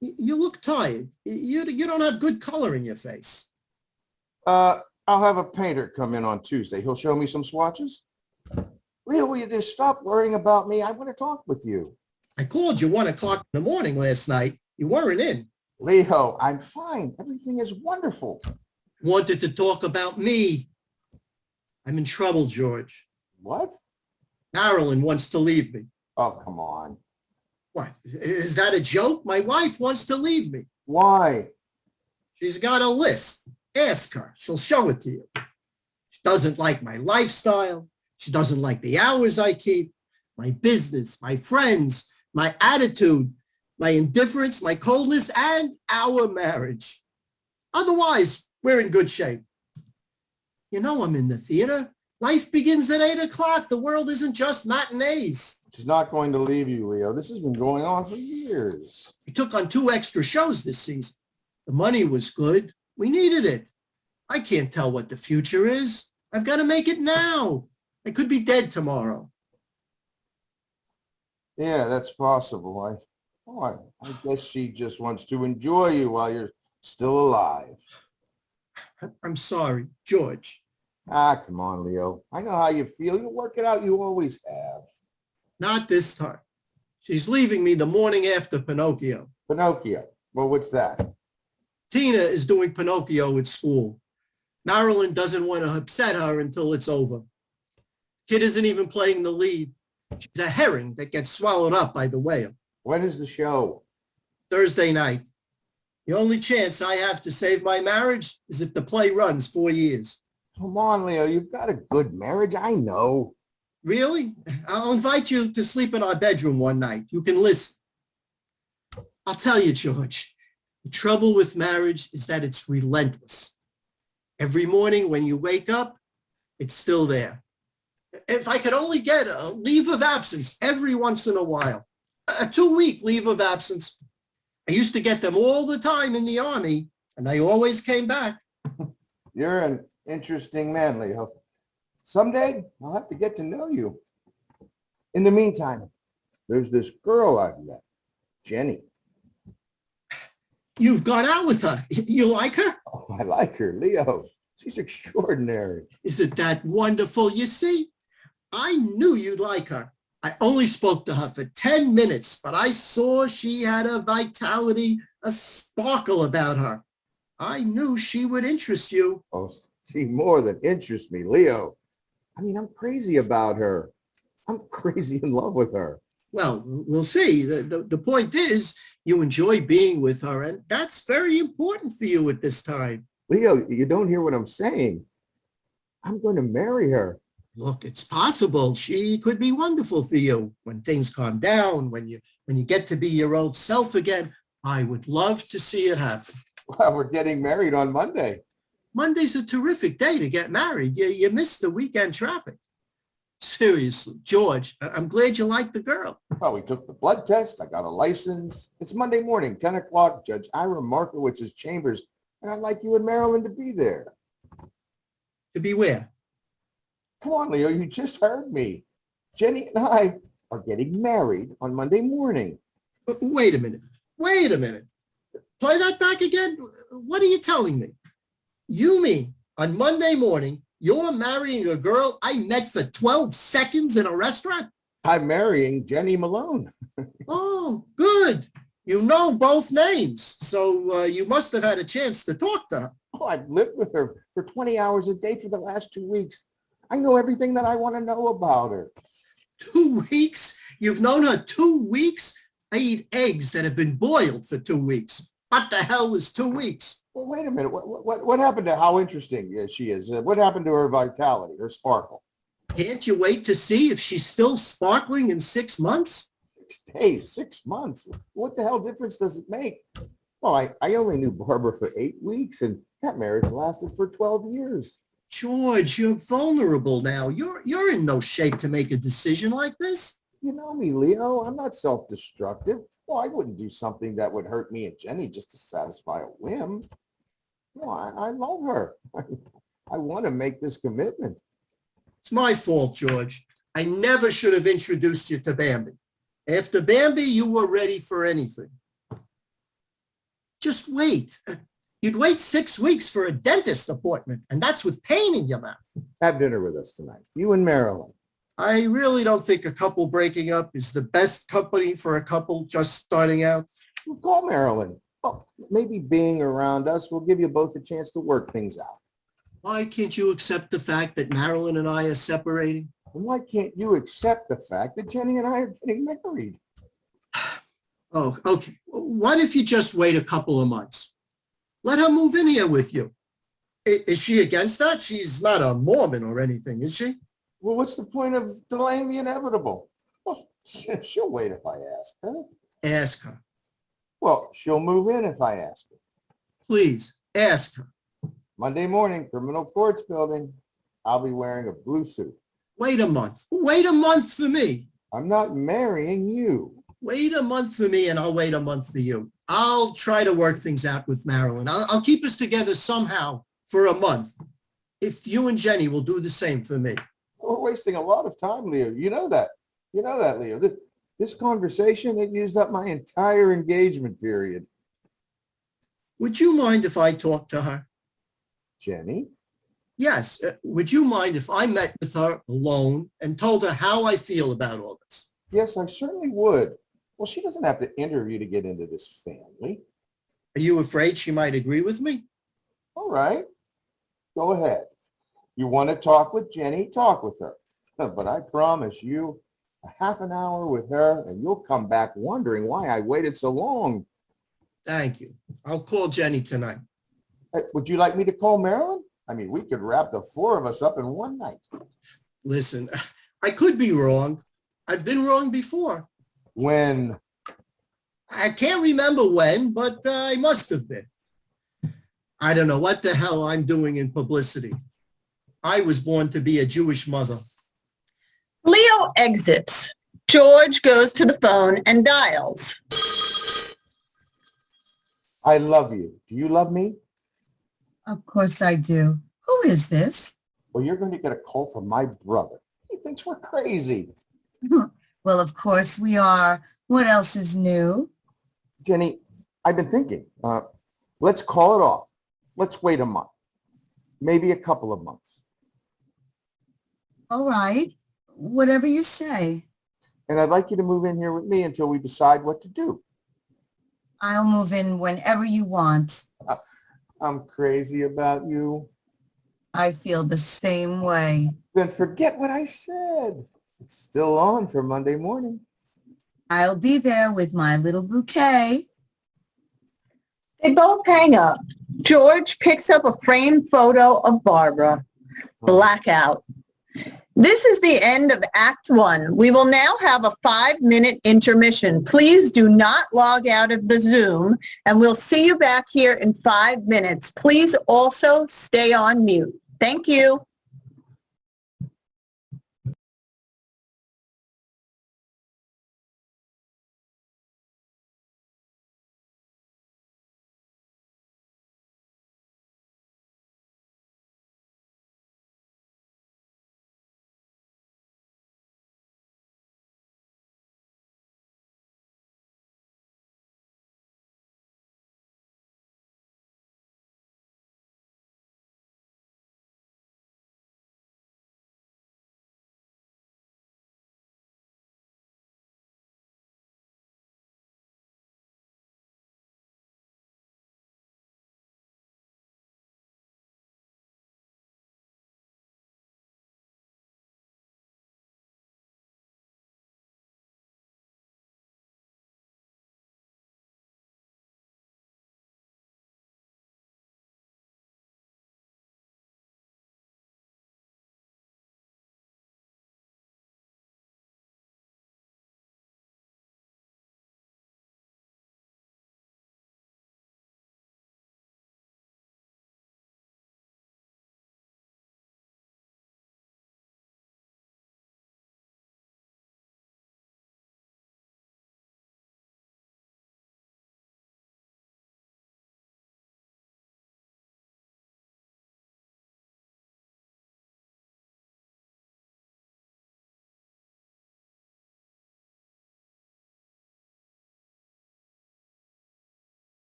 You look tired. You don't have good color in your face. I'll have a painter come in on Tuesday. He'll show me some swatches. Leo, will you just stop worrying about me? I want to talk with you. I called you 1 o'clock in the morning last night. You weren't in. Leo, I'm fine. Everything is wonderful. Wanted to talk about me. I'm in trouble, George. What? Marilyn wants to leave me. Oh, come on. What? Is that a joke? My wife wants to leave me. Why? She's got a list. Ask her. She'll show it to you. She doesn't like my lifestyle. She doesn't like the hours I keep, my business, my friends, my attitude, my indifference, my coldness, and our marriage. Otherwise, we're in good shape. You know I'm in the theater. Life begins at 8 o'clock. The world isn't just matinees. She's not going to leave you, Leo. This has been going on for years. We took on 2 extra shows this season. The money was good. We needed it. I can't tell what the future is. I've got to make it now. I could be dead tomorrow. Yeah, that's possible. I guess she just wants to enjoy you while you're still alive. I'm sorry, George. Ah, come on, Leo. I know how you feel. You work it out. You always have. Not this time. She's leaving me the morning after Pinocchio. Pinocchio. Well, what's that? Tina is doing Pinocchio at school. Marilyn doesn't want to upset her until it's over. Kid isn't even playing the lead. She's a herring that gets swallowed up by the whale. When is the show? Thursday night. The only chance I have to save my marriage is if the play runs 4 years. Come on, Leo. You've got a good marriage. I know. Really? I'll invite you to sleep in our bedroom one night. You can listen. I'll tell you, George, the trouble with marriage is that it's relentless. Every morning when you wake up, it's still there. If I could only get a leave of absence every once in a while, a 2-week leave of absence. I used to get them all the time in the Army, and I always came back. You're an interesting man, Leo. Someday I'll have to get to know you. In the meantime, there's this girl I've met, Jenny. You've gone out with her. You like her? Oh, I like her, Leo. She's extraordinary. Isn't that wonderful? You see, I knew you'd like her. I only spoke to her for 10 minutes, but I saw she had a vitality, a sparkle about her. I knew she would interest you. Oh, she more than interests me, Leo. I mean, I'm crazy about her. I'm crazy in love with her. Well, we'll see. The point is, you enjoy being with her, and that's very important for you at this time. Leo, you don't hear what I'm saying. I'm going to marry her. Look, it's possible. She could be wonderful for you when things calm down, when you get to be your old self again. I would love to see it happen. Well, we're getting married on Monday. Monday's a terrific day to get married. You missed the weekend traffic. Seriously, George, I'm glad you like the girl. Well, we took the blood test. I got a license. It's Monday morning, 10 o'clock, Judge Ira Markowitz's chambers, and I'd like you and Marilyn to be there. To be where? Come on, Leo, you just heard me. Jenny and I are getting married on Monday morning. Wait a minute. Play that back again. What are you telling me? You mean on Monday morning, you're marrying a girl I met for 12 seconds in a restaurant? I'm marrying Jenny Malone. Oh, good. You know both names, so you must have had a chance to talk to her. Oh, I've lived with her for 20 hours a day for the last 2 weeks. I know everything that I want to know about her. 2 weeks? You've known her 2 weeks? I eat eggs that have been boiled for 2 weeks. What the hell is 2 weeks? Well, wait a minute. What happened to how interesting she is? What happened to her vitality, her sparkle? Can't you wait to see if she's still sparkling in 6 months? 6 days, 6 months. What the hell difference does it make? Well, I only knew Barbara for 8 weeks, and that marriage lasted for 12 years. George, you're vulnerable now. You're in no shape to make a decision like this. You know me, Leo. I'm not self-destructive. Well, I wouldn't do something that would hurt me and Jenny just to satisfy a whim. No, I love her. I want to make this commitment. It's my fault, George. I never should have introduced you to Bambi. After Bambi, you were ready for anything. Just wait. You'd wait 6 weeks for a dentist appointment, and that's with pain in your mouth. Have dinner with us tonight, you and Marilyn. I really don't think a couple breaking up is the best company for a couple just starting out. Well, call Marilyn. Well, maybe being around us will give you both a chance to work things out. Why can't you accept the fact that Marilyn and I are separating? And why can't you accept the fact that Jenny and I are getting married? Oh, okay. What if you just wait a couple of months? Let her move in here with you. Is she against that? She's not a Mormon or anything, is she? Well, what's the point of delaying the inevitable? Well, she'll wait if I ask her. Ask her. Well, she'll move in if I ask her. Please, ask her. Monday morning, criminal courts building. I'll be wearing a blue suit. Wait a month. Wait a month for me. I'm not marrying you. Wait a month for me and I'll wait a month for you. I'll try to work things out with Marilyn. I'll keep us together somehow for a month. If you and Jenny will do the same for me. We're wasting a lot of time, Leo. You know that. You know that, Leo. This conversation, it used up my entire engagement period. Would you mind if I talked to her? Jenny? Yes. Would you mind if I met with her alone and told her how I feel about all this? Yes, I certainly would. Well, she doesn't have to interview to get into this family. Are you afraid she might agree with me? All right. Go ahead. You want to talk with Jenny, talk with her. But I promise you, a half an hour with her, and you'll come back wondering why I waited so long. Thank you. I'll call Jenny tonight. Would you like me to call Marilyn? I mean, we could wrap the 4 of us up in one night. Listen, I could be wrong. I've been wrong before. When? I can't remember when, but I must have been. I don't know what the hell I'm doing in publicity. I was born to be a Jewish mother. Leo exits. George goes to the phone and dials. I love you. Do you love me? Of course I do. Who is this? Well, you're going to get a call from my brother. He thinks we're crazy. Well, of course we are. What else is new? Jenny, I've been thinking. Let's call it off. Let's wait a month. Maybe a couple of months. All right. Whatever you say. And I'd like you to move in here with me until we decide what to do. I'll move in whenever you want. I'm crazy about you. I feel the same way. Then forget what I said. It's still on for Monday morning. I'll be there with my little bouquet. They both hang up. George picks up a framed photo of Barbara. Blackout. This is the end of Act 1. We will now have a 5-minute intermission. Please do not log out of the Zoom, and we'll see you back here in 5 minutes. Please also stay on mute. Thank you.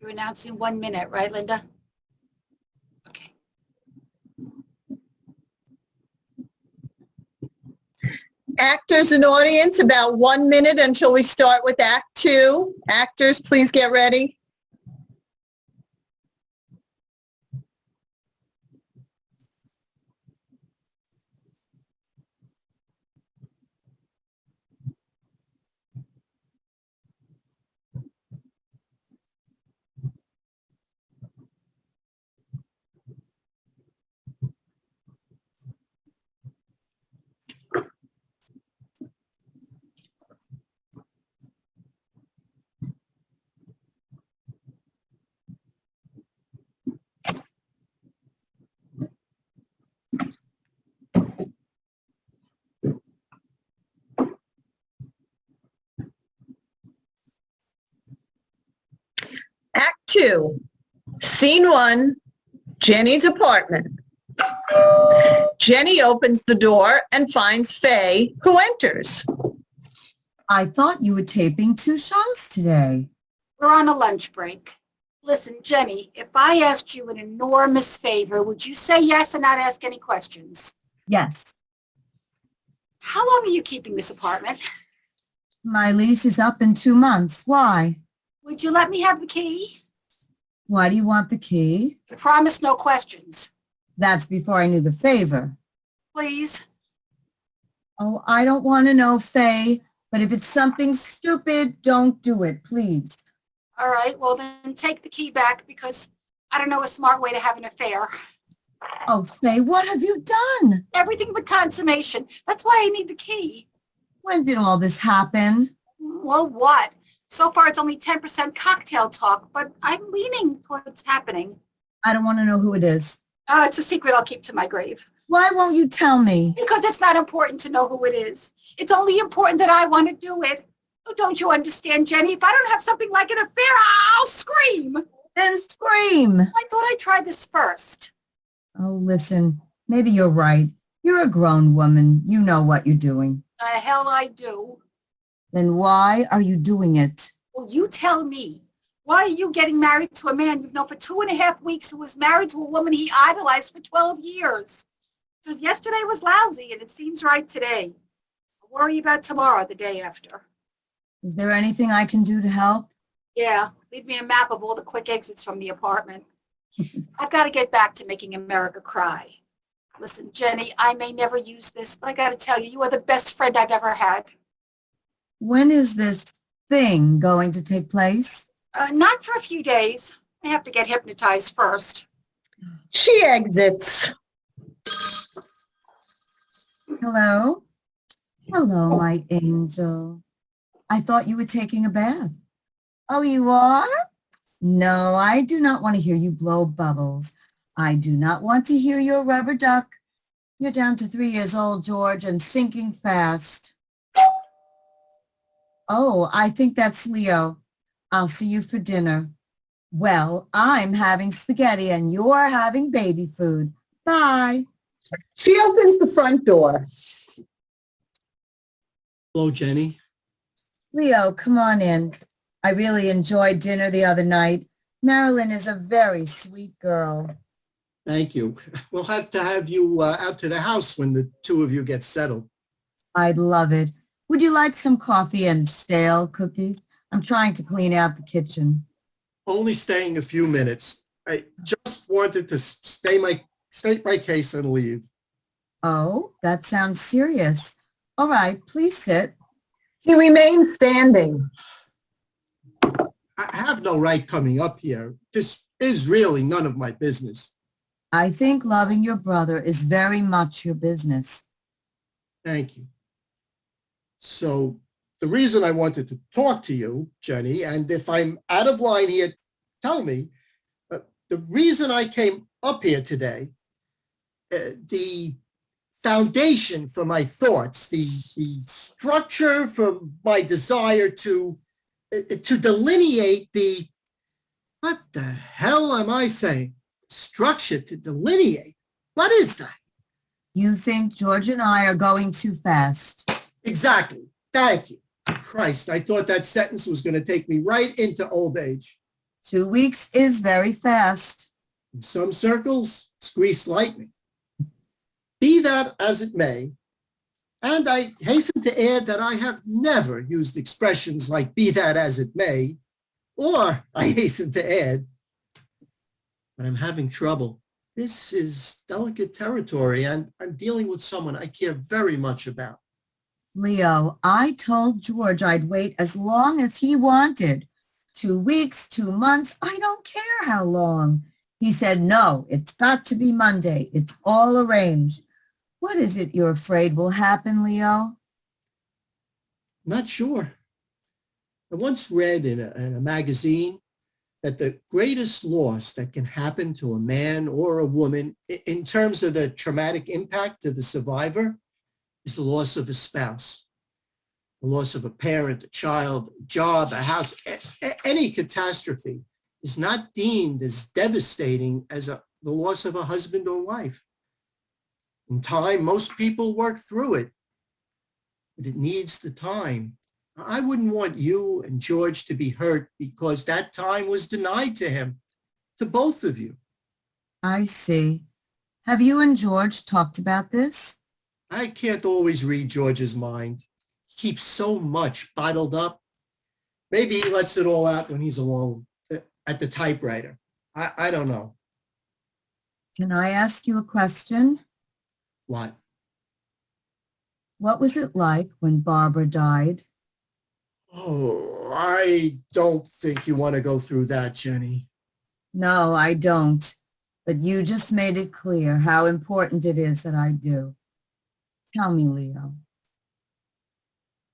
You're announcing 1 minute, right, Linda? Okay. Actors and audience, about 1 minute until we start with Act 2. Actors, please get ready. Act 2, Scene 1, Jenny's apartment. Jenny opens the door and finds Faye, who enters. I thought you were taping 2 shows today. We're on a lunch break. Listen, Jenny, if I asked you an enormous favor, would you say yes and not ask any questions? Yes. How long are you keeping this apartment? My lease is up in 2 months. Why? Would you let me have the key? Why do you want the key? I promise no questions. That's before I knew the favor. Please. Oh, I don't want to know, Faye, but if it's something stupid, don't do it, please. All right, well then take the key back because I don't know a smart way to have an affair. Oh, Faye, what have you done? Everything but consummation. That's why I need the key. When did all this happen? Well, what? So far it's only 10% cocktail talk, but I'm leaning towards happening. I don't want to know who it is. It's a secret I'll keep to my grave. Why won't you tell me? Because it's not important to know who it is. It's only important that I want to do it. Oh, don't you understand, Jenny? If I don't have something like an affair, I'll scream. Then scream. I thought I'd try this first. Oh, listen, maybe you're right. You're a grown woman. You know what you're doing. The hell I do. Then why are you doing it? Well, you tell me. Why are you getting married to a man you've known for 2.5 weeks who was married to a woman he idolized for 12 years? Because yesterday was lousy and it seems right today. I'll worry about tomorrow, the day after. Is there anything I can do to help? Yeah, leave me a map of all the quick exits from the apartment. I've got to get back to making America cry. Listen, Jenny, I may never use this, but I got to tell you, you are the best friend I've ever had. When is this thing going to take place? Not for a few days. I have to get hypnotized first. She exits. Hello? Hello, my angel. I thought you were taking a bath. Oh, you are? No, I do not want to hear you blow bubbles. I do not want to hear your rubber duck. You're down to 3 years old, George, and sinking fast. Oh, I think that's Leo. I'll see you for dinner. Well, I'm having spaghetti and you're having baby food. Bye. She opens the front door. Hello, Jenny. Leo, come on in. I really enjoyed dinner the other night. Marilyn is a very sweet girl. Thank you. We'll have to have you out to the house when the two of you get settled. I'd love it. Would you like some coffee and stale cookies? I'm trying to clean out the kitchen. Only staying a few minutes. I just wanted to state my case and leave. Oh, that sounds serious. All right, please sit. He remains standing. I have no right coming up here. This is really none of my business. I think loving your brother is very much your business. Thank you. So the reason I wanted to talk to you, Jenny, and if I'm out of line here, tell me, the reason I came up here today, the foundation for my thoughts, the structure for my desire to delineate what the hell am I saying? Structure to delineate. What is that? You think George and I are going too fast. Exactly. Thank you. Christ, I thought that sentence was going to take me right into old age. 2 weeks is very fast. In some circles, it's greased lightning. Be that as it may, and I hasten to add that I have never used expressions like be that as it may, or I hasten to add, but I'm having trouble. This is delicate territory, and I'm dealing with someone I care very much about. Leo, I told George I'd wait as long as he wanted. 2 weeks, 2 months, I don't care how long. He said, no, it's got to be Monday. It's all arranged. What is it you're afraid will happen, Leo? Not sure. I once read in a magazine that the greatest loss that can happen to a man or a woman in terms of the traumatic impact to the survivor is the loss of a spouse, the loss of a parent, a child, a job, a house. Any catastrophe is not deemed as devastating as the loss of a husband or wife. In time, most people work through it, but it needs the time. I wouldn't want you and George to be hurt because that time was denied to him, to both of you. I see. Have you and George talked about this? I can't always read George's mind. He keeps so much bottled up. Maybe he lets it all out when he's alone at the typewriter. I don't know. Can I ask you a question? What? What was it like when Barbara died? Oh, I don't think you want to go through that, Jenny. No, I don't. But you just made it clear how important it is that I do. Tell me, Leo.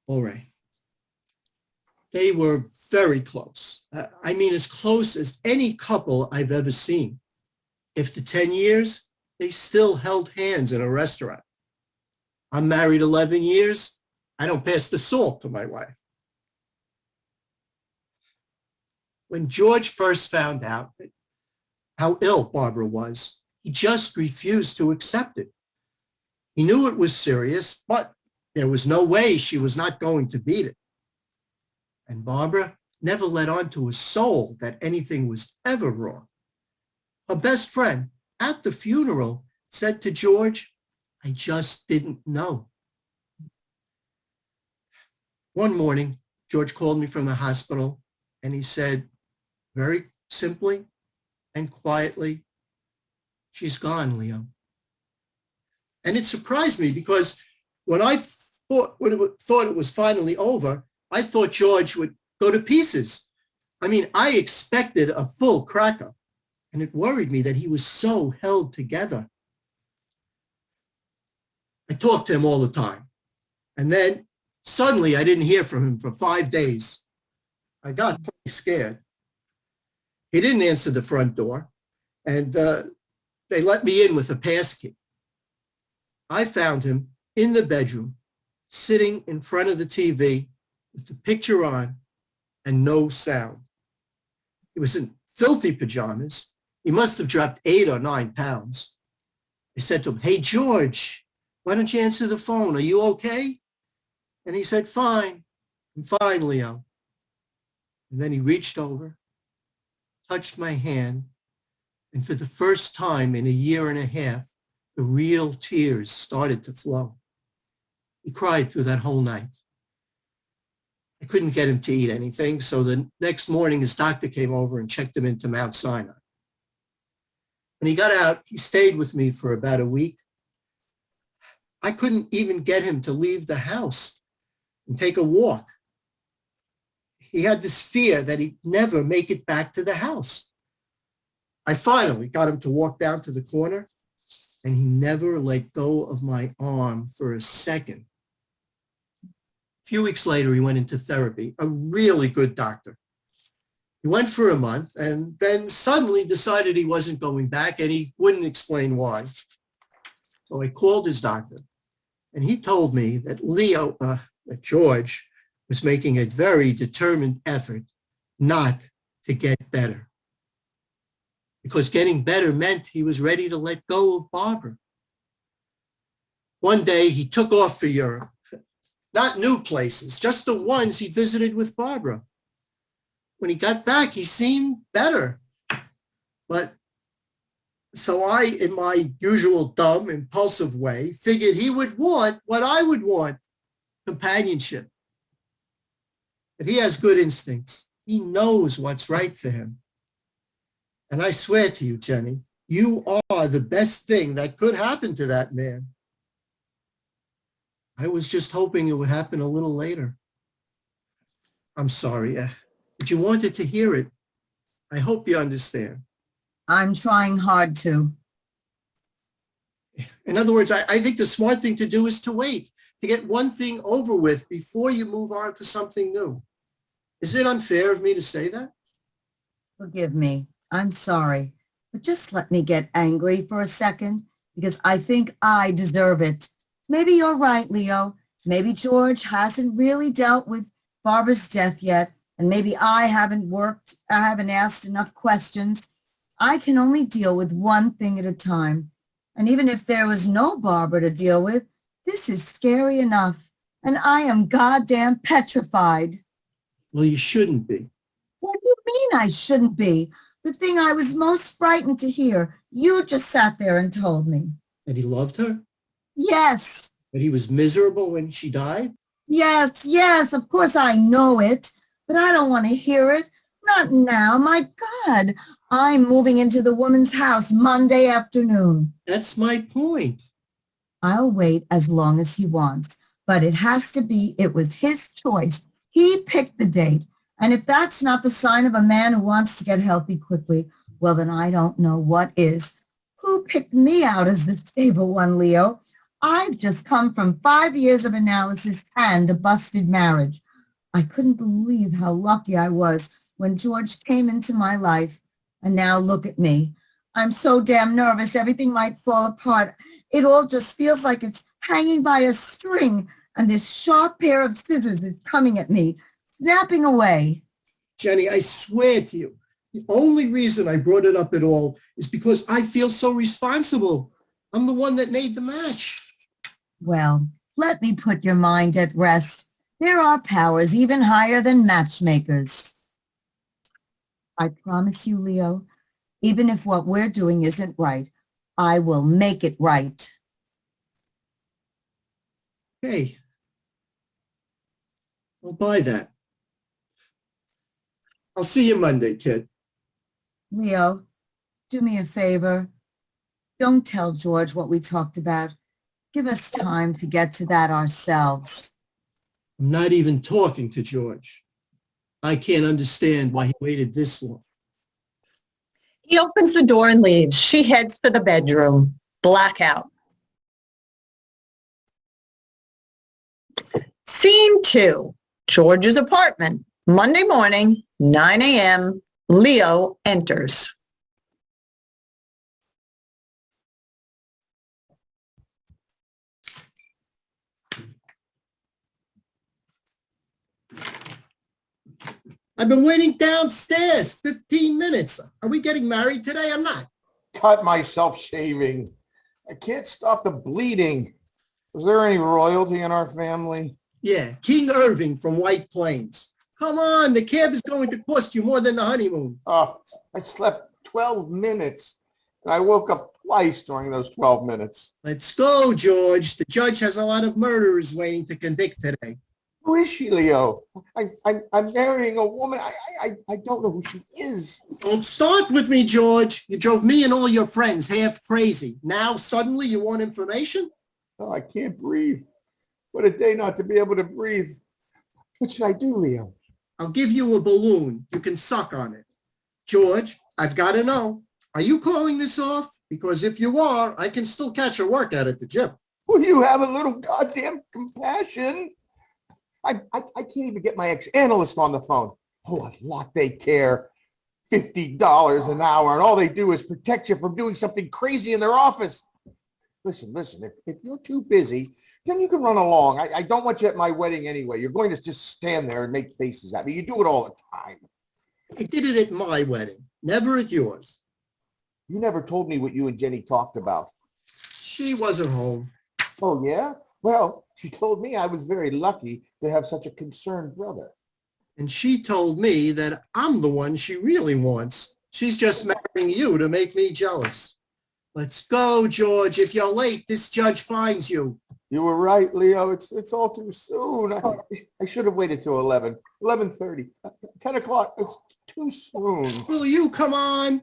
All right. They were very close. I mean, as close as any couple I've ever seen. After 10 years, they still held hands in a restaurant. I'm married 11 years. I don't pass the salt to my wife. When George first found out how ill Barbara was, he just refused to accept it. He knew it was serious, but there was no way she was not going to beat it. And Barbara never let on to a soul that anything was ever wrong. Her best friend at the funeral said to George, I just didn't know. One morning, George called me from the hospital and he said, very simply and quietly, she's gone, Leo. And it surprised me because when I thought it was finally over, I thought George would go to pieces. I mean, I expected a full cracker, and it worried me that he was so held together. I talked to him all the time, and then suddenly I didn't hear from him for 5 days. I got pretty scared. He didn't answer the front door, and they let me in with a pass key. I found him in the bedroom, sitting in front of the TV with the picture on and no sound. He was in filthy pajamas. He must have dropped 8 or 9 pounds. I said to him, hey, George, why don't you answer the phone? Are you okay? And he said, fine. I'm fine, Leo. And then he reached over, touched my hand, and for the first time in a year and a half, the real tears started to flow. He cried through that whole night. I couldn't get him to eat anything, so the next morning his doctor came over and checked him into Mount Sinai. When he got out, he stayed with me for about a week. I couldn't even get him to leave the house and take a walk. He had this fear that he'd never make it back to the house. I finally got him to walk down to the corner, and he never let go of my arm for a second. A few weeks later, he went into therapy, a really good doctor. He went for a month and then suddenly decided he wasn't going back, and he wouldn't explain why. So I called his doctor, and he told me that that George was making a very determined effort not to get better. Because getting better meant he was ready to let go of Barbara. One day he took off for Europe. Not new places, just the ones he visited with Barbara. When he got back, he seemed better. But so I, in my usual dumb, impulsive way, figured he would want what I would want, companionship. But he has good instincts. He knows what's right for him. And I swear to you, Jenny, you are the best thing that could happen to that man. I was just hoping it would happen a little later. I'm sorry, but you wanted to hear it. I hope you understand. I'm trying hard to. In other words, I think the smart thing to do is to wait, to get one thing over with before you move on to something new. Is it unfair of me to say that? Forgive me. I'm sorry. But just let me get angry for a second, because I think I deserve it. Maybe you're right, Leo. Maybe George hasn't really dealt with Barbara's death yet, and maybe I haven't asked enough questions. I can only deal with one thing at a time. And even if there was no Barbara to deal with, this is scary enough. And I am goddamn petrified. Well, you shouldn't be. What do you mean I shouldn't be? The thing I was most frightened to hear, you just sat there and told me. That he loved her? Yes. That he was miserable when she died? Yes, of course I know it, but I don't want to hear it. Not now, my God. I'm moving into the woman's house Monday afternoon. That's my point. I'll wait as long as he wants, but it was his choice. He picked the date. And if that's not the sign of a man who wants to get healthy quickly, well, then I don't know what is. Who picked me out as the stable one, Leo? I've just come from 5 years of analysis and a busted marriage. I couldn't believe how lucky I was when George came into my life. And now look at me. I'm so damn nervous everything might fall apart. It all just feels like it's hanging by a string, and this sharp pair of scissors is coming at me, snapping away. Jenny, I swear to you, the only reason I brought it up at all is because I feel so responsible. I'm the one that made the match. Well, let me put your mind at rest. There are powers even higher than matchmakers. I promise you, Leo, even if what we're doing isn't right, I will make it right. Hey, I'll buy that. I'll see you Monday, kid. Leo, do me a favor. Don't tell George what we talked about. Give us time to get to that ourselves. I'm not even talking to George. I can't understand why he waited this long. He opens the door and leaves. She heads for the bedroom. Blackout. Scene 2, George's apartment. Monday morning, 9 a.m., Leo enters. I've been waiting downstairs 15 minutes. Are we getting married today or not? Cut myself shaving. I can't stop the bleeding. Is there any royalty in our family? Yeah, King Irving from White Plains. Come on, the cab is going to cost you more than the honeymoon. Oh, I slept 12 minutes, and I woke up twice during those 12 minutes. Let's go, George. The judge has a lot of murderers waiting to convict today. Who is she, Leo? I'm marrying a woman. I don't know who she is. Don't start with me, George. You drove me and all your friends half crazy. Now, suddenly, you want information? Oh, I can't breathe. What a day not to be able to breathe. What should I do, Leo? I'll give you a balloon. You can suck on it. George, I've got to know. Are you calling this off? Because if you are, I can still catch a workout at the gym. Will you have a little goddamn compassion? I can't even get my ex-analyst on the phone. Oh, what lot they care. $50 an hour, and all they do is protect you from doing something crazy in their office. Listen, if you're too busy, then you can run along. I don't want you at my wedding anyway. You're going to just stand there and make faces at me. You do it all the time. I did it at my wedding, never at yours. You never told me what you and Jenny talked about. She wasn't home. Oh, yeah? Well, she told me I was very lucky to have such a concerned brother. And she told me that I'm the one she really wants. She's just marrying you to make me jealous. Let's go, George. If you're late, this judge finds you. You were right, Leo. It's all too soon. I should have waited till 11:30, 10 o'clock. It's too soon. Will you come on?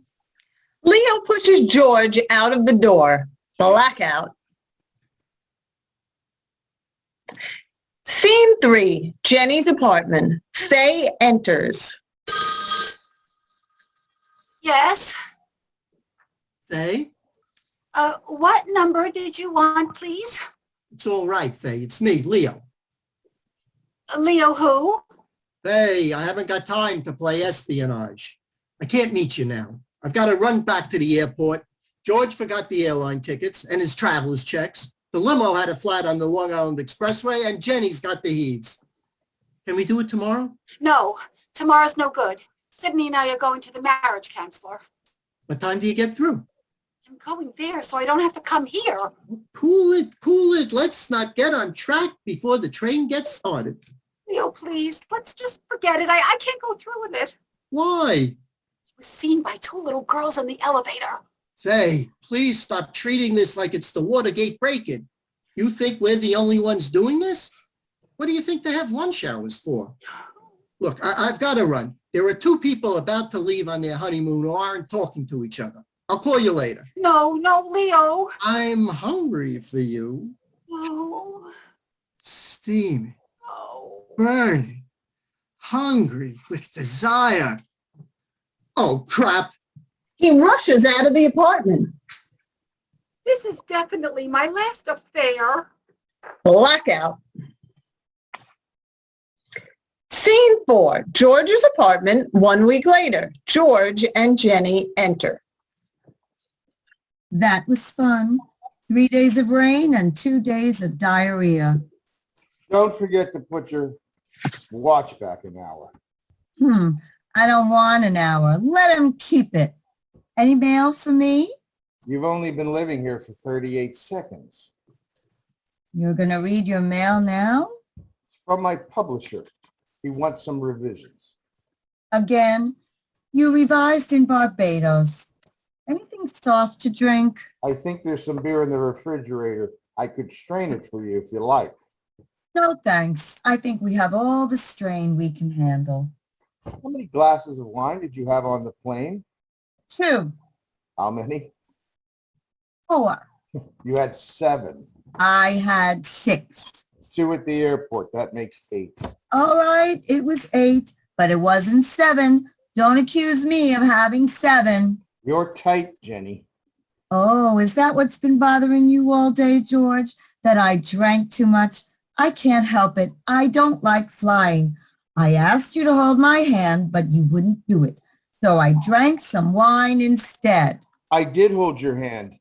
Leo pushes George out of the door. Blackout. Scene 3, Jenny's apartment. Faye enters. Yes. Faye? What number did you want, please? It's all right, Faye. It's me, Leo. Leo who? Faye, I haven't got time to play espionage. I can't meet you now. I've got to run back to the airport. George forgot the airline tickets and his traveler's checks. The limo had a flat on the Long Island Expressway, and Jenny's got the heaves. Can we do it tomorrow? No, tomorrow's no good. Sydney and I are going to the marriage counselor. What time do you get through? I'm going there so I don't have to come here. Cool it. Let's not get on track before the train gets started. Leo, please, let's just forget it. I can't go through with it. Why? I was seen by 2 little girls in the elevator. Faye, please stop treating this like it's the Watergate break-in. You think we're the only ones doing this? What do you think they have lunch hours for? Look, I've got to run. There are 2 people about to leave on their honeymoon who aren't talking to each other. I'll call you later. No, Leo. I'm hungry for you. No. Steaming, No. burning, hungry with desire. Oh, crap. He rushes out of the apartment. This is definitely my last affair. Blackout. Scene 4, George's apartment 1 week later. George and Jenny enter. That was fun. 3 days of rain and 2 days of diarrhea. Don't forget to put your watch back an hour. I don't want an hour. Let him keep it. Any mail for me? You've only been living here for 38 seconds. You're going to read your mail now? From my publisher. He wants some revisions. Again, you revised in Barbados. Anything soft to drink? I think there's some beer in the refrigerator. I could strain it for you if you like. No, thanks. I think we have all the strain we can handle. How many glasses of wine did you have on the plane? 2. How many? 4. You had 7. I had 6. 2 at the airport. That makes 8. All right, it was 8, but it wasn't 7. Don't accuse me of having 7. You're tight, Jenny. Oh, is that what's been bothering you all day, George? That I drank too much? I can't help it. I don't like flying. I asked you to hold my hand, but you wouldn't do it. So I drank some wine instead. I did hold your hand.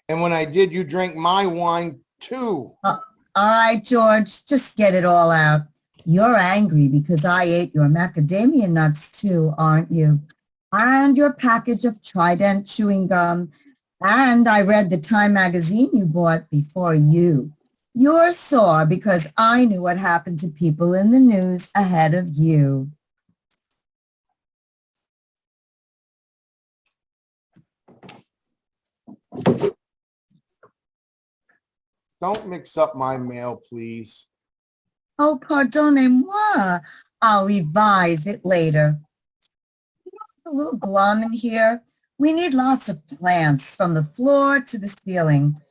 And when I did, you drank my wine too. All right, George, just get it all out. You're angry because I ate your macadamia nuts too, aren't you? And your package of Trident chewing gum. And I read the Time magazine you bought before you. You're sore because I knew what happened to people in the news ahead of you. Don't mix up my mail, please. Oh, pardonnez-moi. I'll revise it later. A little glum in here. We need lots of plants from the floor to the ceiling.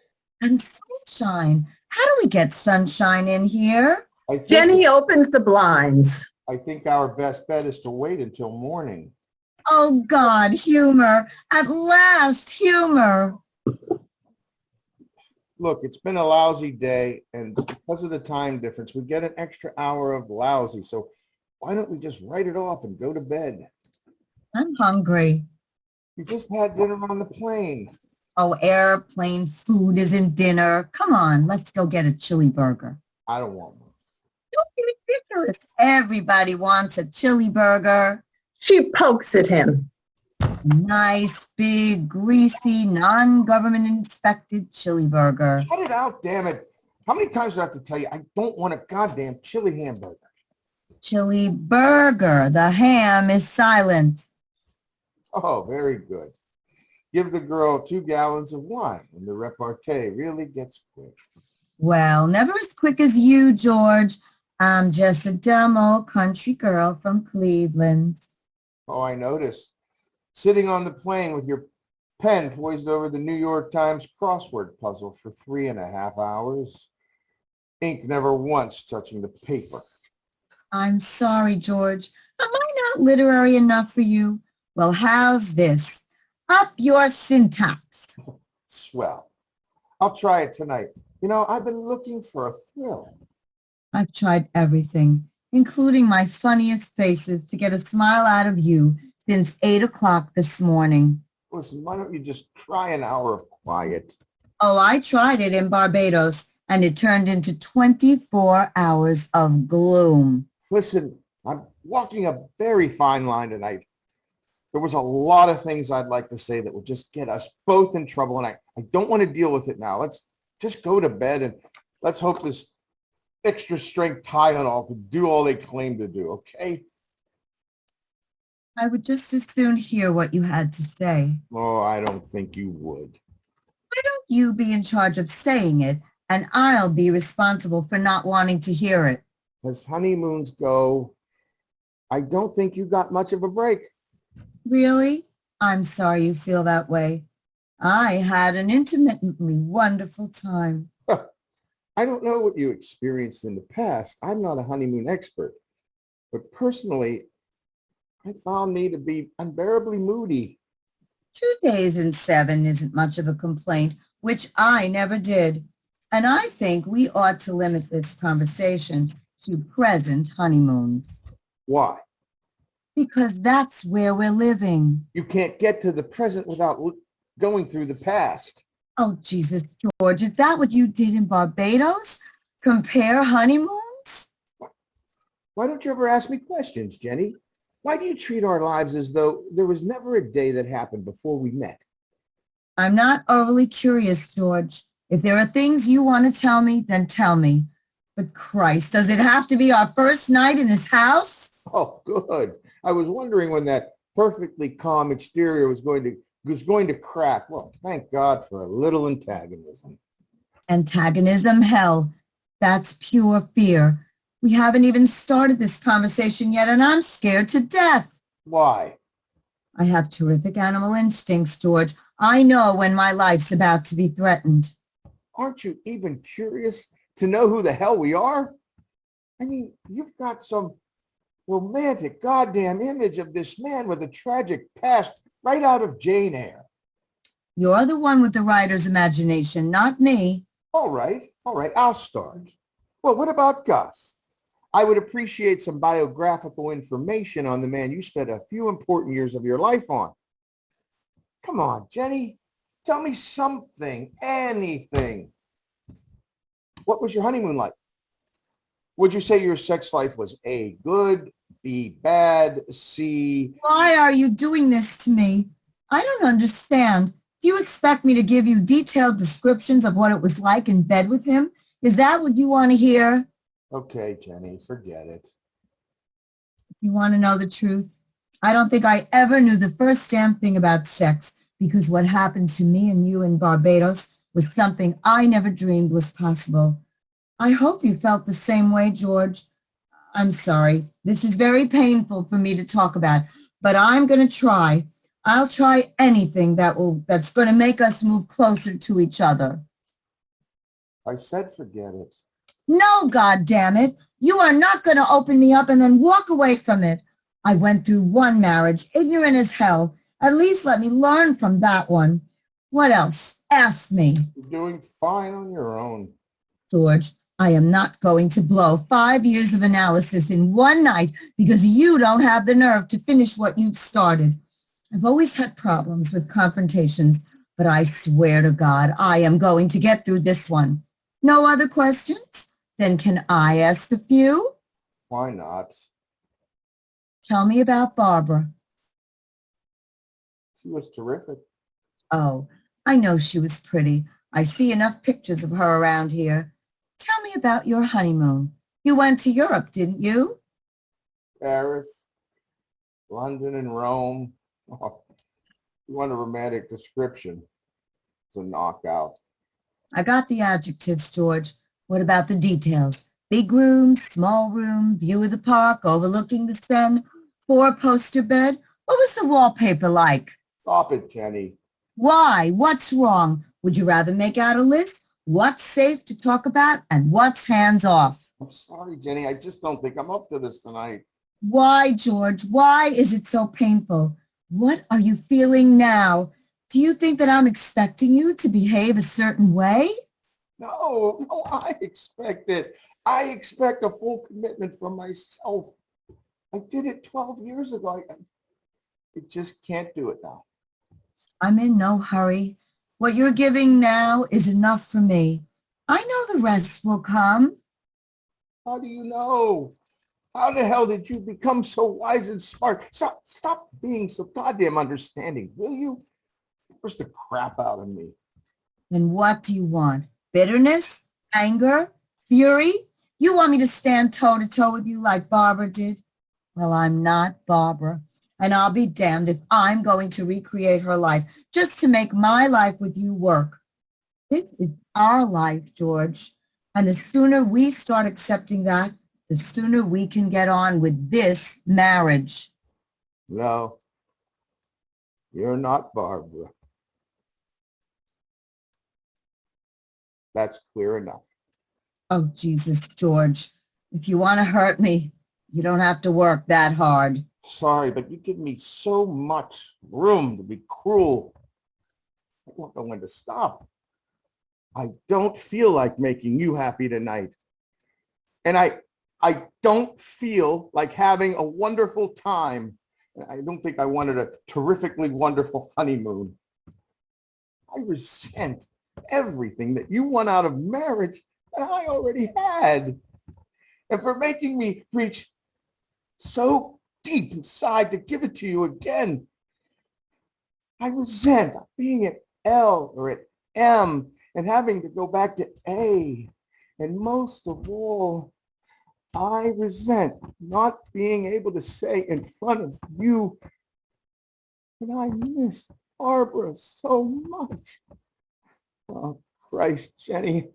And sunshine. How do we get sunshine in here? Jenny opens the blinds. I think our best bet is to wait until morning. Oh, God, humor. At last, humor. Look, it's been a lousy day, and because of the time difference, we get an extra hour of lousy. So why don't we just write it off and go to bed? I'm hungry. You just had dinner on the plane. Oh, airplane food isn't dinner. Come on, let's go get a chili burger. I don't want one. Don't be ridiculous. Everybody wants a chili burger. She pokes at him. Nice, big, greasy, non-government inspected chili burger. Cut it out, damn it. How many times do I have to tell you I don't want a goddamn chili hamburger? Chili burger. The ham is silent. Oh, very good. Give the girl 2 gallons of wine and the repartee really gets quick. Well, never as quick as you, George. I'm just a dumb old country girl from Cleveland. Oh, I noticed. Sitting on the plane with your pen poised over the New York Times crossword puzzle for 3.5 hours. Ink never once touching the paper. I'm sorry, George. Am I not literary enough for you? Well, how's this? Up your syntax. Swell. I'll try it tonight. You know, I've been looking for a thrill. I've tried everything, including my funniest faces, to get a smile out of you since 8 o'clock this morning. Listen, why don't you just try an hour of quiet? Oh, I tried it in Barbados, and it turned into 24 hours of gloom. Listen, I'm walking a very fine line tonight. There was a lot of things I'd like to say that would just get us both in trouble, and I don't want to deal with it now. Let's just go to bed, and let's hope this extra strength Tylenol can do all they claim to do, okay? I would just as soon hear what you had to say. Oh, I don't think you would. Why don't you be in charge of saying it, and I'll be responsible for not wanting to hear it? As honeymoons go, I don't think you got much of a break. Really? I'm sorry you feel that way. I had an intermittently wonderful time. I don't know what you experienced in the past. I'm not a honeymoon expert. But personally, I found me to be unbearably moody. 2 days in 7 isn't much of a complaint, which I never did. And I think we ought to limit this conversation to present honeymoons. Why? Because that's where we're living. You can't get to the present without going through the past. Oh, Jesus, George, is that what you did in Barbados? Compare honeymoons? Why don't you ever ask me questions, Jenny? Why do you treat our lives as though there was never a day that happened before we met? I'm not overly curious, George. If there are things you want to tell me, then tell me. But Christ, does it have to be our first night in this house? Oh, good. I was wondering when that perfectly calm exterior was going to crack. Well, thank God for a little antagonism. Antagonism, hell. That's pure fear. We haven't even started this conversation yet, and I'm scared to death. Why? I have terrific animal instincts, George. I know when my life's about to be threatened. Aren't you even curious to know who the hell we are? I mean, you've got some romantic goddamn image of this man with a tragic past right out of Jane Eyre. You're the one with the writer's imagination, not me. All right, I'll start. Well, what about Gus? I would appreciate some biographical information on the man you spent a few important years of your life on. Come on, Jenny. Tell me something, anything. What was your honeymoon like? Would you say your sex life was A, good, B, bad, C? Why are you doing this to me? I don't understand. Do you expect me to give you detailed descriptions of what it was like in bed with him? Is that what you want to hear? Okay, Jenny, forget it. If you want to know the truth, I don't think I ever knew the first damn thing about sex, because what happened to me and you in Barbados was something I never dreamed was possible. I hope you felt the same way, George. I'm sorry. This is very painful for me to talk about, but I'm going to try. I'll try anything that's going to make us move closer to each other. I said forget it. No, goddammit. You are not going to open me up and then walk away from it. I went through one marriage, ignorant as hell. At least let me learn from that one. What else? Ask me. You're doing fine on your own. George, I am not going to blow 5 years of analysis in one night because you don't have the nerve to finish what you've started. I've always had problems with confrontations, But I swear to God, I am going to get through this one. No other questions? Then can I ask a few? Why not? Tell me about Barbara. She was terrific. Oh, I know she was pretty. I see enough pictures of her around here. Tell me about your honeymoon. You went to Europe, didn't you? Paris, London, and Rome. Oh, you want a romantic description? It's a knockout. I got the adjectives, George. What about the details? Big room, small room, view of the park, overlooking the Seine, four-poster bed. What was the wallpaper like? Stop it, Jenny. Why? What's wrong? Would you rather make out a list? What's safe to talk about and what's hands off? I'm sorry, Jenny. I just don't think I'm up to this tonight. Why, George? Why is it so painful? What are you feeling now? Do you think that I'm expecting you to behave a certain way? No, I expect it. I expect a full commitment from myself. I did it 12 years ago. I just can't do it now. I'm in no hurry. What you're giving now is enough for me. I know the rest will come. How do you know? How the hell did you become so wise and smart? Stop being so goddamn understanding, will you? Force the crap out of me. Then what do you want? Bitterness? Anger? Fury? You want me to stand toe-to-toe with you like Barbara did? Well, I'm not Barbara. And I'll be damned if I'm going to recreate her life just to make my life with you work. This is our life, George. And the sooner we start accepting that, the sooner we can get on with this marriage. No, you're not Barbara. That's clear enough. Oh, Jesus, George. If you want to hurt me, you don't have to work that hard. Sorry, but you give me so much room to be cruel. I don't know when to stop. I don't feel like making you happy tonight. And I don't feel like having a wonderful time. I don't think I wanted a terrifically wonderful honeymoon. I resent everything that you want out of marriage that I already had. And for making me reach so deep inside to give it to you again. I resent being at L or at M and having to go back to A. And most of all, I resent not being able to say in front of you that I miss Barbara so much. Oh, Christ, Jenny.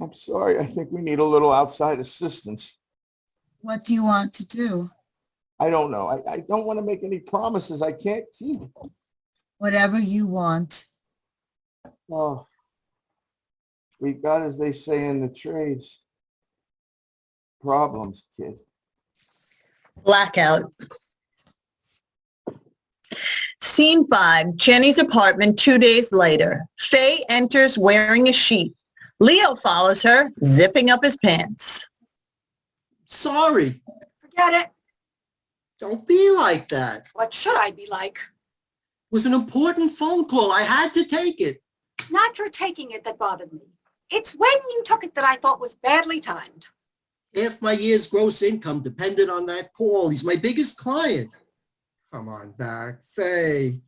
I'm sorry. I think we need a little outside assistance. What do you want to do? I don't know. I don't want to make any promises I can't keep. Whatever you want. Oh, we got, as they say in the trades, problems, kid. Blackout. Scene 5, Jenny's apartment 2 days later. Faye enters wearing a sheet. Leo follows her, zipping up his pants. Sorry. Forget it. Don't be like that. What should I be like? It was an important phone call. I had to take it. Not your taking it that bothered me. It's when you took it that I thought was badly timed. Half my year's gross income depended on that call. He's my biggest client. Come on back, Faye.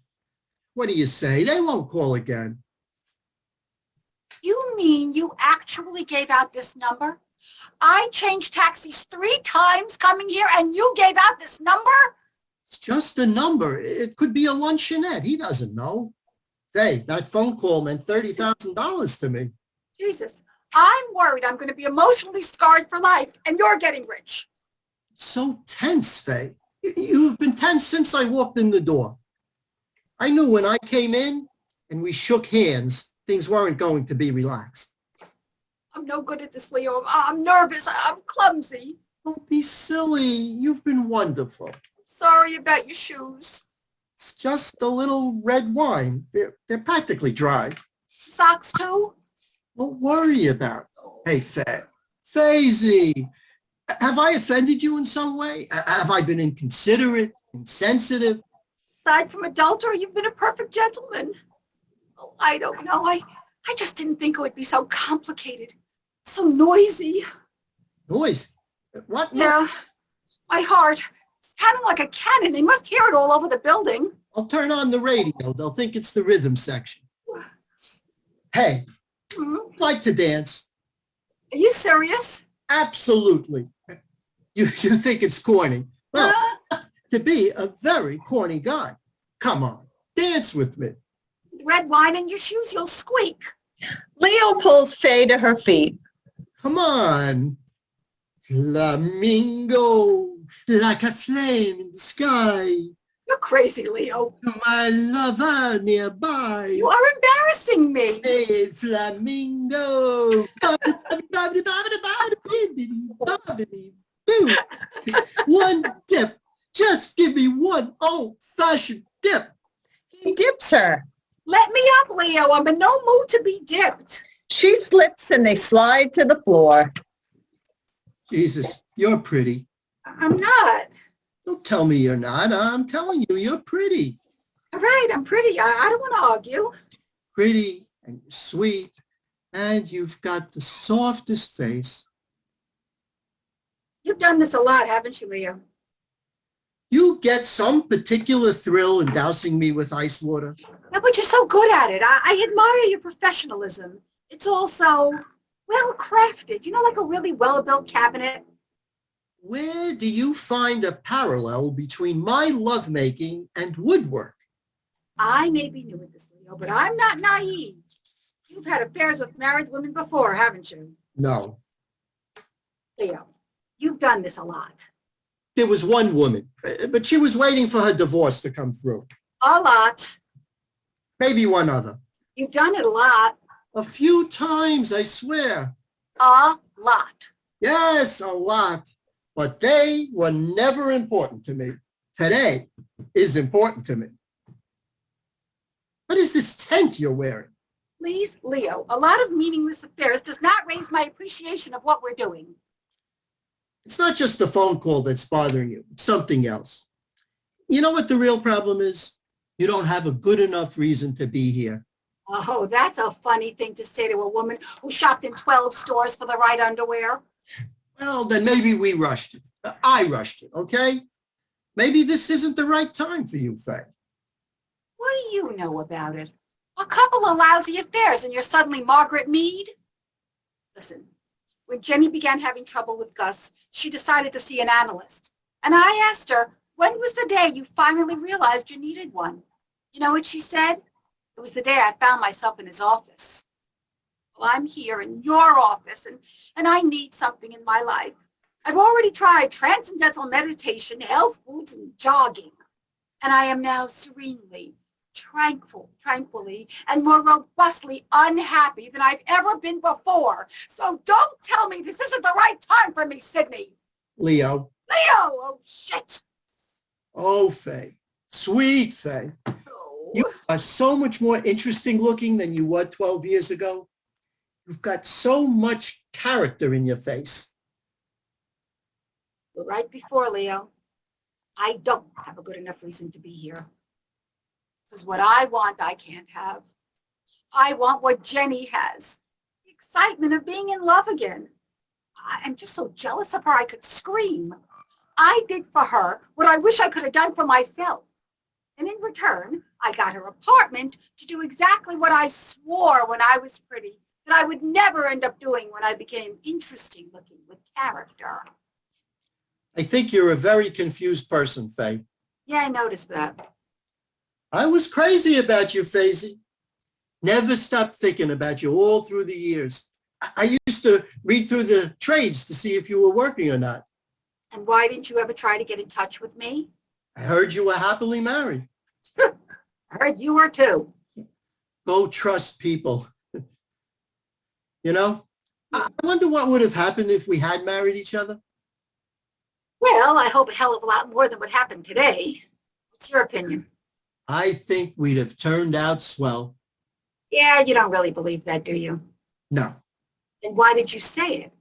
What do you say? They won't call again. You mean you actually gave out this number? I changed taxis 3 times coming here and you gave out this number? It's just a number. It could be a luncheonette. He doesn't know. Faye, that phone call meant $30,000 to me. Jesus, I'm worried I'm going to be emotionally scarred for life and you're getting rich. So tense, Faye. You've been tense since I walked in the door. I knew when I came in and we shook hands, things weren't going to be relaxed. I'm no good at this, Leo. I'm nervous. I'm clumsy. Don't be silly. You've been wonderful. Sorry about your shoes. It's just a little red wine. They're practically dry. Socks too? Don't worry about it. Hey, Faye. Faisy, have I offended you in some way? Have I been inconsiderate, insensitive? Aside from adultery, you've been a perfect gentleman. Oh, I don't know. I just didn't think it would be so complicated, so noisy. Noise? What? Yeah, my heart. Pounding like a cannon. They must hear it all over the building. I'll turn on the radio. They'll think it's the rhythm section. Hey, I'd like to dance. Are you serious? Absolutely. You think it's corny? Well, to be a very corny guy. Come on, dance with me. With red wine in your shoes, you'll squeak. Leo pulls Faye to her feet. Come on. Flamingo, like a flame in the sky. You're crazy, Leo. To my lover nearby. You are embarrassing me. Hey, flamingo. One dip. Just give me one old-fashioned dip. He dips her. Let me up, Leo. I'm in no mood to be dipped. She slips and they slide to the floor. Jesus, you're pretty. I'm not. Don't tell me you're not. I'm telling you, you're pretty. All right, I'm pretty. I don't want to argue. Pretty and sweet, and you've got the softest face. You've done this a lot, haven't you, Leo? You get some particular thrill in dousing me with ice water. Yeah, but you're so good at it. I admire your professionalism. It's all so well crafted. You know, like a really well-built cabinet. Where do you find a parallel between my lovemaking and woodwork? I may be new at this, Leo, but I'm not naive. You've had affairs with married women before, haven't you? No. Leo, you've done this a lot. There was one woman, but she was waiting for her divorce to come through. A lot. Maybe one other. You've done it a lot. A few times, I swear. A lot. Yes, a lot. But they were never important to me. Today is important to me. What is this tent you're wearing? Please, Leo, a lot of meaningless affairs does not raise my appreciation of what we're doing. It's not just the phone call that's bothering you. It's something else. You know what the real problem is? You don't have a good enough reason to be here. Oh, that's a funny thing to say to a woman who shopped in 12 stores for the right underwear. Well, then maybe we rushed it. I rushed it, okay? Maybe this isn't the right time for you, Faye. What do you know about it? A couple of lousy affairs and you're suddenly Margaret Mead? Listen, when Jenny began having trouble with Gus, she decided to see an analyst. And I asked her, when was the day you finally realized you needed one? You know what she said? It was the day I found myself in his office. Well, I'm here in your office, and I need something in my life. I've already tried transcendental meditation, health foods, and jogging. And I am now serenely, tranquilly, and more robustly unhappy than I've ever been before. So don't tell me this isn't the right time for me, Sydney. Leo. Leo! Oh, shit! Oh, Faye. Sweet Faye. Oh. You are so much more interesting looking than you were 12 years ago. You've got so much character in your face. You're right before, Leo. I don't have a good enough reason to be here. Because what I want, I can't have. I want what Jenny has. The excitement of being in love again. I'm just so jealous of her I could scream. I did for her what I wish I could have done for myself. And in return, I got her apartment to do exactly what I swore when I was pretty that I would never end up doing when I became interesting looking with character. I think you're a very confused person, Faye. Yeah, I noticed that. I was crazy about you, Faisy. Never stopped thinking about you all through the years. I used to read through the trades to see if you were working or not. And why didn't you ever try to get in touch with me? I heard you were happily married. I heard you were too. Go trust people. You know, I wonder what would have happened if we had married each other. Well, I hope a hell of a lot more than what happened today. What's your opinion? I think we'd have turned out swell. Yeah, you don't really believe that, do you? No. Then why did you say it?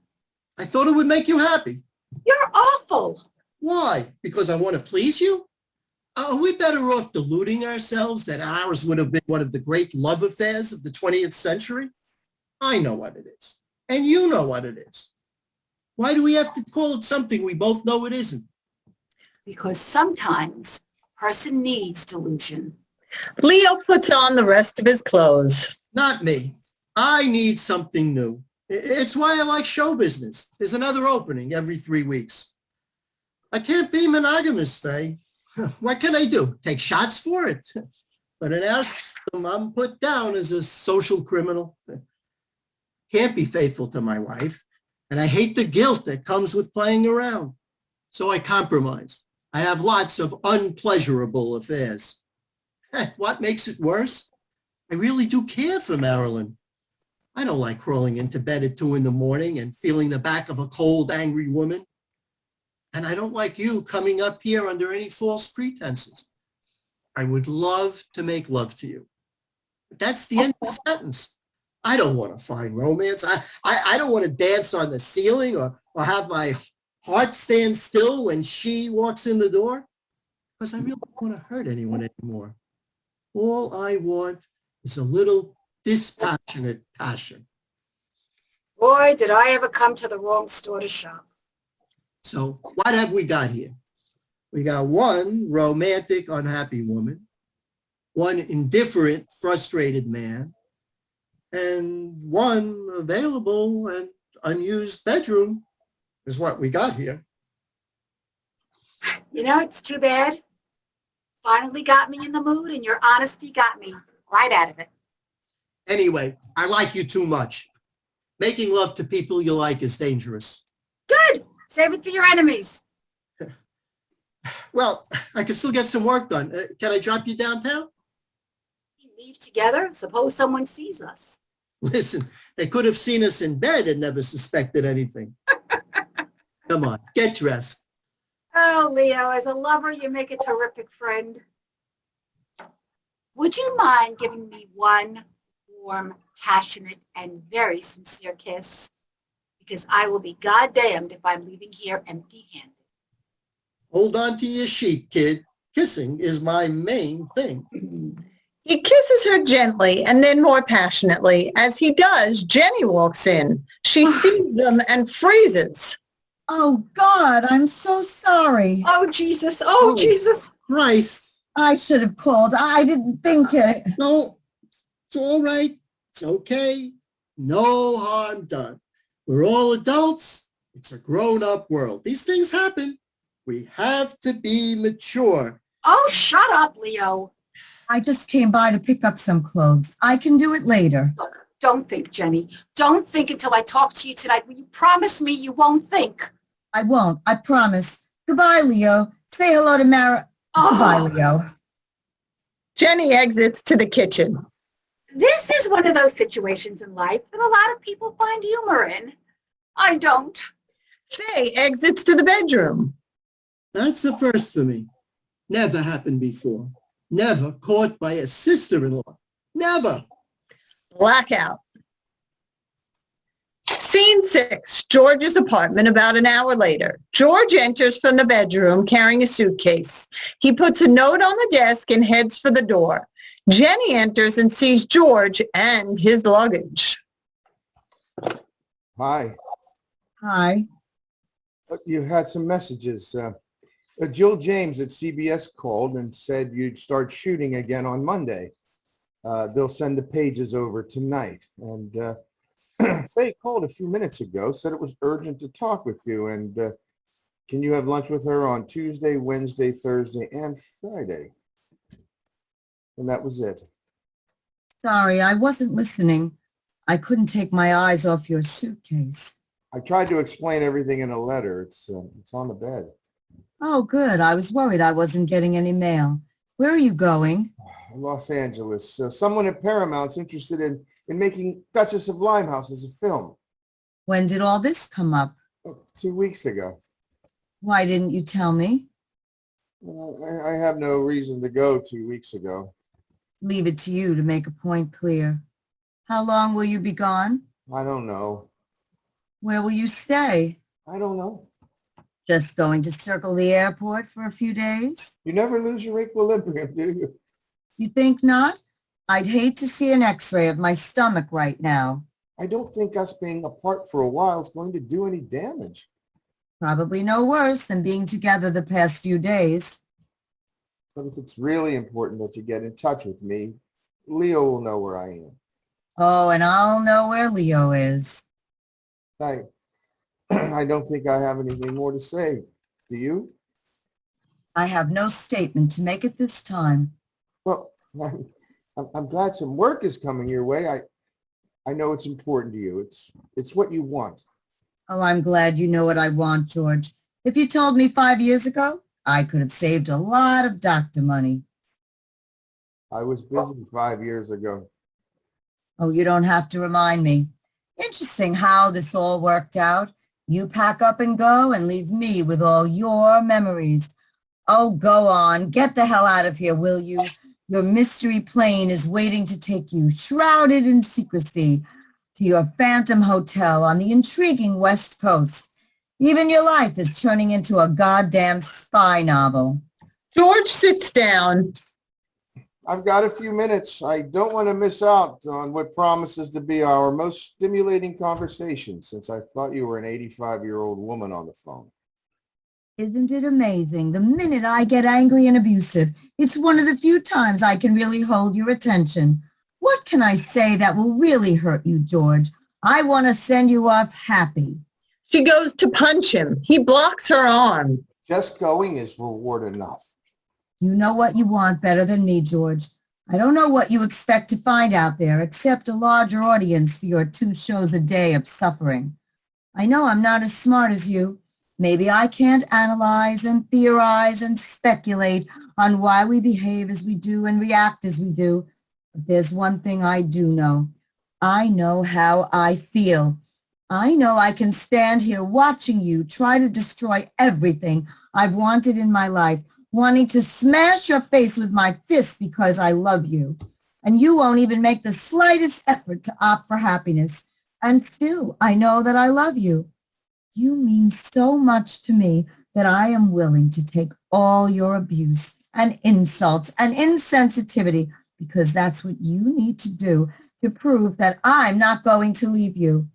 I thought it would make you happy. You're awful. Why? Because I want to please you? Are we better off deluding ourselves that ours would have been one of the great love affairs of the 20th century? I know what it is, and you know what it is. Why do we have to call it something we both know it isn't? Because sometimes a person needs delusion. Leo puts on the rest of his clothes. Not me. I need something new. It's why I like show business. There's another opening every 3 weeks. I can't be monogamous, Faye. What can I do? Take shots for it? But in our system, I'm put down as a social criminal. Can't be faithful to my wife, and I hate the guilt that comes with playing around. So I compromise. I have lots of unpleasurable affairs. What makes it worse? I really do care for Marilyn. I don't like crawling into bed at 2 a.m. and feeling the back of a cold, angry woman. And I don't like you coming up here under any false pretenses. I would love to make love to you. But that's the end of the sentence. I don't want to find romance. I don't want to dance on the ceiling or have my heart stand still when she walks in the door. Because I really don't want to hurt anyone anymore. All I want is a little dispassionate passion. Boy, did I ever come to the wrong store to shop. So what have we got here? We got one romantic, unhappy woman, one indifferent, frustrated man, and one available and unused bedroom is what we got here. You know, it's too bad. Finally got me in the mood, and your honesty got me right out of it. Anyway, I like you too much. Making love to people you like is dangerous. Good. Save it for your enemies. Well, I can still get some work done. Can I drop you downtown? We leave together. Suppose someone sees us. Listen, they could have seen us in bed and never suspected anything. Come on, get dressed. Oh, Leo, as a lover, you make a terrific friend. Would you mind giving me one warm, passionate, and very sincere kiss? Because I will be goddamned if I'm leaving here empty-handed. Hold on to your sheet, kid. Kissing is my main thing. He kisses her gently and then more passionately. As he does, Jenny walks in. She sees them and freezes. Oh, God, I'm so sorry. Oh, Jesus. Oh, Jesus. Christ. I should have called. I didn't think it. No, it's all right. It's okay. No harm done. We're all adults. It's a grown-up world. These things happen. We have to be mature. Oh, shut up, Leo. I just came by to pick up some clothes. I can do it later. Look, don't think, Jenny. Don't think until I talk to you tonight. Will you promise me you won't think? I won't. I promise. Goodbye, Leo. Say hello to Mara. Goodbye, Leo. Jenny exits to the kitchen. This is one of those situations in life that a lot of people find humor in. I don't. Faye exits to the bedroom. That's a first for me. Never happened before. Never caught by a sister-in-law. Never. Blackout. Scene 6, George's apartment about an hour later. George enters from the bedroom carrying a suitcase. He puts a note on the desk and heads for the door. Jenny enters and sees George and his luggage. Hi. Hi. You had some messages. Jill James at CBS called and said you'd start shooting again on Monday. They'll send the pages over tonight. And Faye called a few minutes ago, said it was urgent to talk with you. And can you have lunch with her on Tuesday, Wednesday, Thursday, and Friday? And that was it. Sorry, I wasn't listening. I couldn't take my eyes off your suitcase. I tried to explain everything in a letter. It's on the bed. Oh, good. I was worried I wasn't getting any mail. Where are you going? Los Angeles. Someone at Paramount's interested in making Duchess of Limehouse as a film. When did all this come up? 2 weeks ago. Why didn't you tell me? I have no reason to go 2 weeks ago. Leave it to you to make a point clear. How long will you be gone? I don't know. Where will you stay? I don't know. Just going to circle the airport for a few days? You never lose your equilibrium, do you? You think not? I'd hate to see an x-ray of my stomach right now. I don't think us being apart for a while is going to do any damage. Probably no worse than being together the past few days. But if it's really important that you get in touch with me, Leo will know where I am. Oh, and I'll know where Leo is. I don't think I have anything more to say. Do you? I have no statement to make at this time. Well, I'm glad some work is coming your way. I know it's important to you. It's what you want. Oh, I'm glad you know what I want, George. If you told me 5 years ago, I could have saved a lot of doctor money. I was busy 5 years ago. Oh, you don't have to remind me. Interesting how this all worked out. You pack up and go and leave me with all your memories. Oh, go on. Get the hell out of here, will you? Your mystery plane is waiting to take you, shrouded in secrecy, to your phantom hotel on the intriguing West Coast. Even your life is turning into a goddamn spy novel. George sits down. I've got a few minutes. I don't want to miss out on what promises to be our most stimulating conversation, since I thought you were an 85-year-old woman on the phone. Isn't it amazing? The minute I get angry and abusive, it's one of the few times I can really hold your attention. What can I say that will really hurt you, George? I want to send you off happy. She goes to punch him. He blocks her arm. Just going is reward enough. You know what you want better than me, George. I don't know what you expect to find out there except a larger audience for your 2 shows a day of suffering. I know I'm not as smart as you. Maybe I can't analyze and theorize and speculate on why we behave as we do and react as we do. But there's one thing I do know. I know how I feel. I know I can stand here watching you try to destroy everything I've wanted in my life, wanting to smash your face with my fist because I love you. And you won't even make the slightest effort to opt for happiness. And still, I know that I love you. You mean so much to me that I am willing to take all your abuse and insults and insensitivity because that's what you need to do to prove that I'm not going to leave you.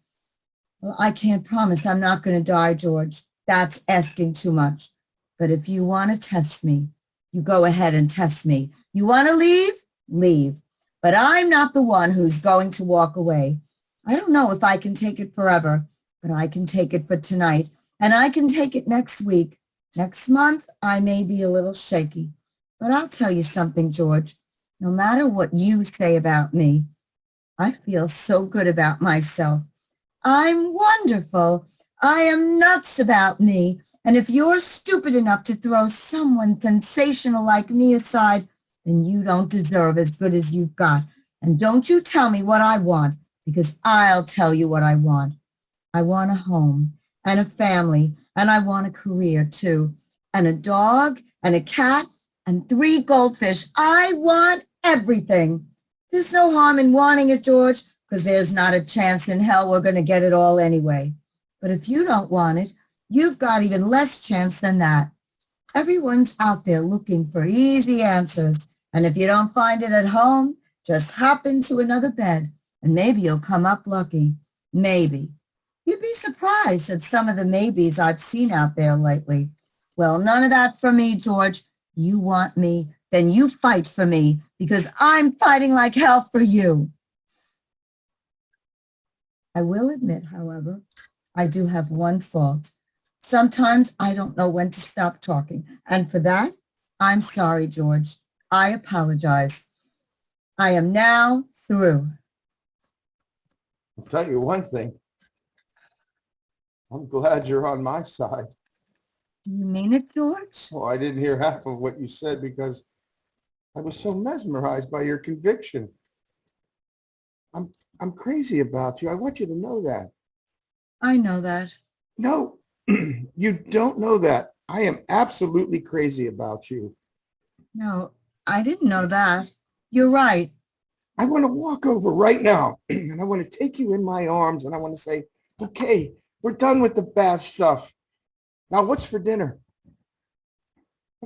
Well, I can't promise I'm not going to die, George. That's asking too much. But if you want to test me, you go ahead and test me. You want to leave? Leave. But I'm not the one who's going to walk away. I don't know if I can take it forever, but I can take it for tonight, and I can take it next week. Next month, I may be a little shaky. But I'll tell you something, George. No matter what you say about me, I feel so good about myself. I'm wonderful. I am nuts about me. And if you're stupid enough to throw someone sensational like me aside, then you don't deserve as good as you've got. And don't you tell me what I want, because I'll tell you what I want. I want a home and a family, and I want a career too, and a dog and a cat and 3 goldfish. I want everything. There's no harm in wanting it, George, because there's not a chance in hell we're going to get it all anyway. But if you don't want it, you've got even less chance than that. Everyone's out there looking for easy answers, and if you don't find it at home, just hop into another bed, and maybe you'll come up lucky. Maybe. You'd be surprised at some of the maybes I've seen out there lately. Well, none of that for me, George. You want me, then you fight for me, because I'm fighting like hell for you. I will admit, however, I do have one fault. Sometimes I don't know when to stop talking, and for that, I'm sorry, George. I apologize. I am now through. I'll tell you one thing. I'm glad you're on my side. Do you mean it, George? Oh, I didn't hear half of what you said because I was so mesmerized by your conviction. I'm crazy about you. I want you to know that. I know that. No, you don't know that. I am absolutely crazy about you. No, I didn't know that. You're right. I want to walk over right now and I want to take you in my arms and I want to say, okay, we're done with the bad stuff. Now, what's for dinner?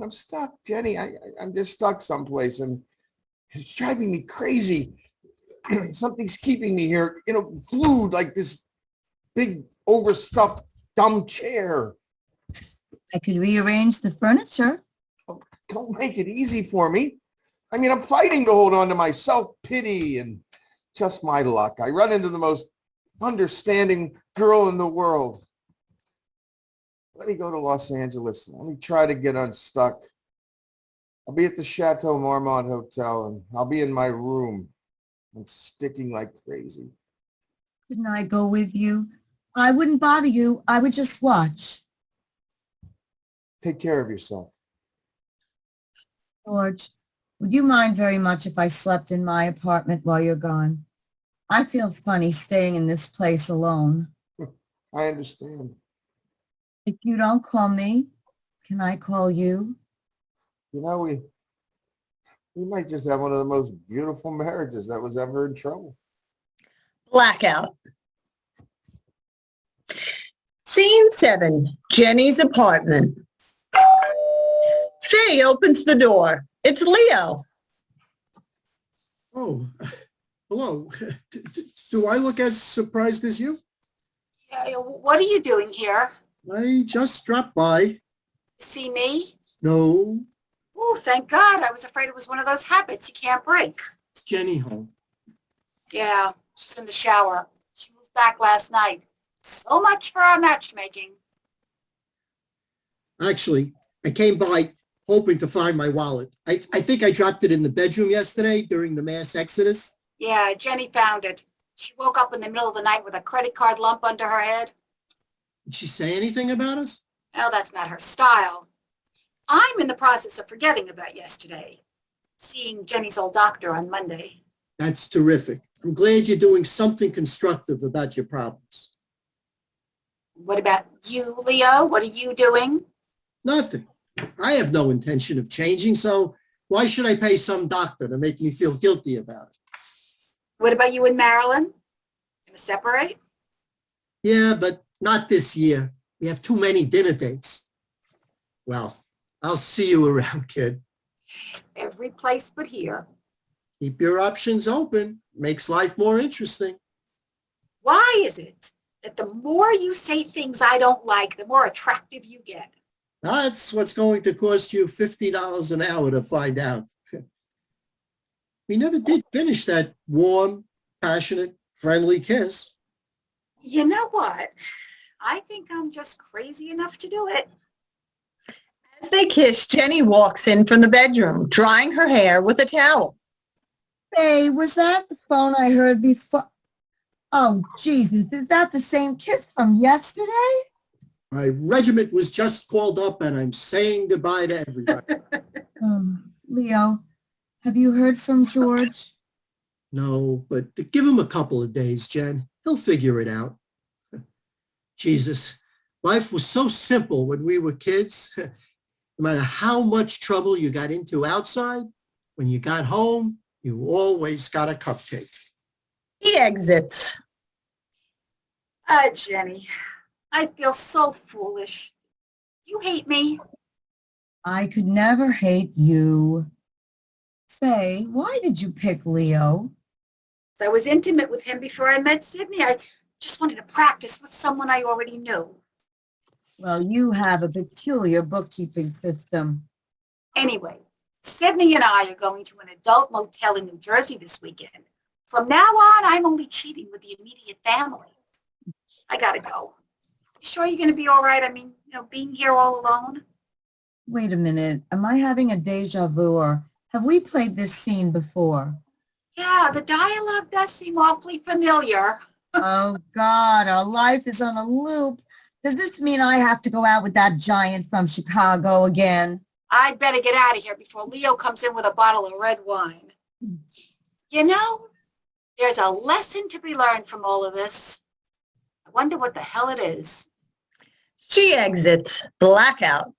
I'm stuck, Jenny. I'm just stuck someplace, and it's driving me crazy. Something's keeping me here, glued like this big, overstuffed, dumb chair. I could rearrange the furniture. Don't make it easy for me. I mean, I'm fighting to hold on to my self-pity and just my luck. I run into the most understanding girl in the world. Let me go to Los Angeles. Let me try to get unstuck. I'll be at the Chateau Marmont Hotel, and I'll be in my room and sticking like crazy. Couldn't I go with you? I wouldn't bother you. I would just watch. Take care of yourself. George, would you mind very much if I slept in my apartment while you're gone? I feel funny staying in this place alone. I understand. If you don't call me, can I call you? We might just have one of the most beautiful marriages that was ever in trouble. Blackout. Scene 7, Jenny's apartment. Faye opens the door. It's Leo. Oh, hello. Do I look as surprised as you? Yeah, what are you doing here? I just dropped by. See me? No, Oh, thank God. I was afraid it was one of those habits you can't break. it's Jenny home. Yeah, she's in the shower. She moved back last night. So much for our matchmaking. Actually, I came by hoping to find my wallet. I think I dropped it in the bedroom yesterday during the mass exodus. Yeah, Jenny found it. She woke up in the middle of the night with a credit card lump under her head. Did she say anything about us? Well, that's not her style. I'm in the process of forgetting about yesterday. Seeing Jenny's old doctor on Monday. That's terrific. I'm glad you're doing something constructive about your problems. What about you, Leo? What are you doing? Nothing. I have no intention of changing, so why should I pay some doctor to make me feel guilty about it? What about you and Marilyn? Gonna separate? Yeah, but not this year. We have too many dinner dates. Well, I'll see you around, kid. Every place but here. Keep your options open. Makes life more interesting. Why is it that the more you say things I don't like, the more attractive you get? That's what's going to cost you $50 an hour to find out. We never did finish that warm, passionate, friendly kiss. You know what? I think I'm just crazy enough to do it. As they kiss, Jenny walks in from the bedroom, drying her hair with a towel. Hey, was that the phone I heard before? Oh, Jesus, is that the same kiss from yesterday? My regiment was just called up and I'm saying goodbye to everybody. Leo, have you heard from George? No, but give him a couple of days, Jen. He'll figure it out. Jesus, life was so simple when we were kids. No matter how much trouble you got into outside, when you got home, you always got a cupcake. He exits. Jenny, I feel so foolish. You hate me. I could never hate you. Faye, why did you pick Leo? I was intimate with him before I met Sydney. I just wanted to practice with someone I already knew. Well, you have a peculiar bookkeeping system. Anyway, Sydney and I are going to an adult motel in New Jersey this weekend. From now on, I'm only cheating with the immediate family. I gotta go. You sure you're gonna be all right? I mean, being here all alone? Wait a minute. Am I having a deja vu, or have we played this scene before? Yeah, the dialogue does seem awfully familiar. Oh, God, our life is on a loop. Does this mean I have to go out with that giant from Chicago again? I'd better get out of here before Leo comes in with a bottle of red wine. There's a lesson to be learned from all of this. I wonder what the hell it is. She exits. Blackout.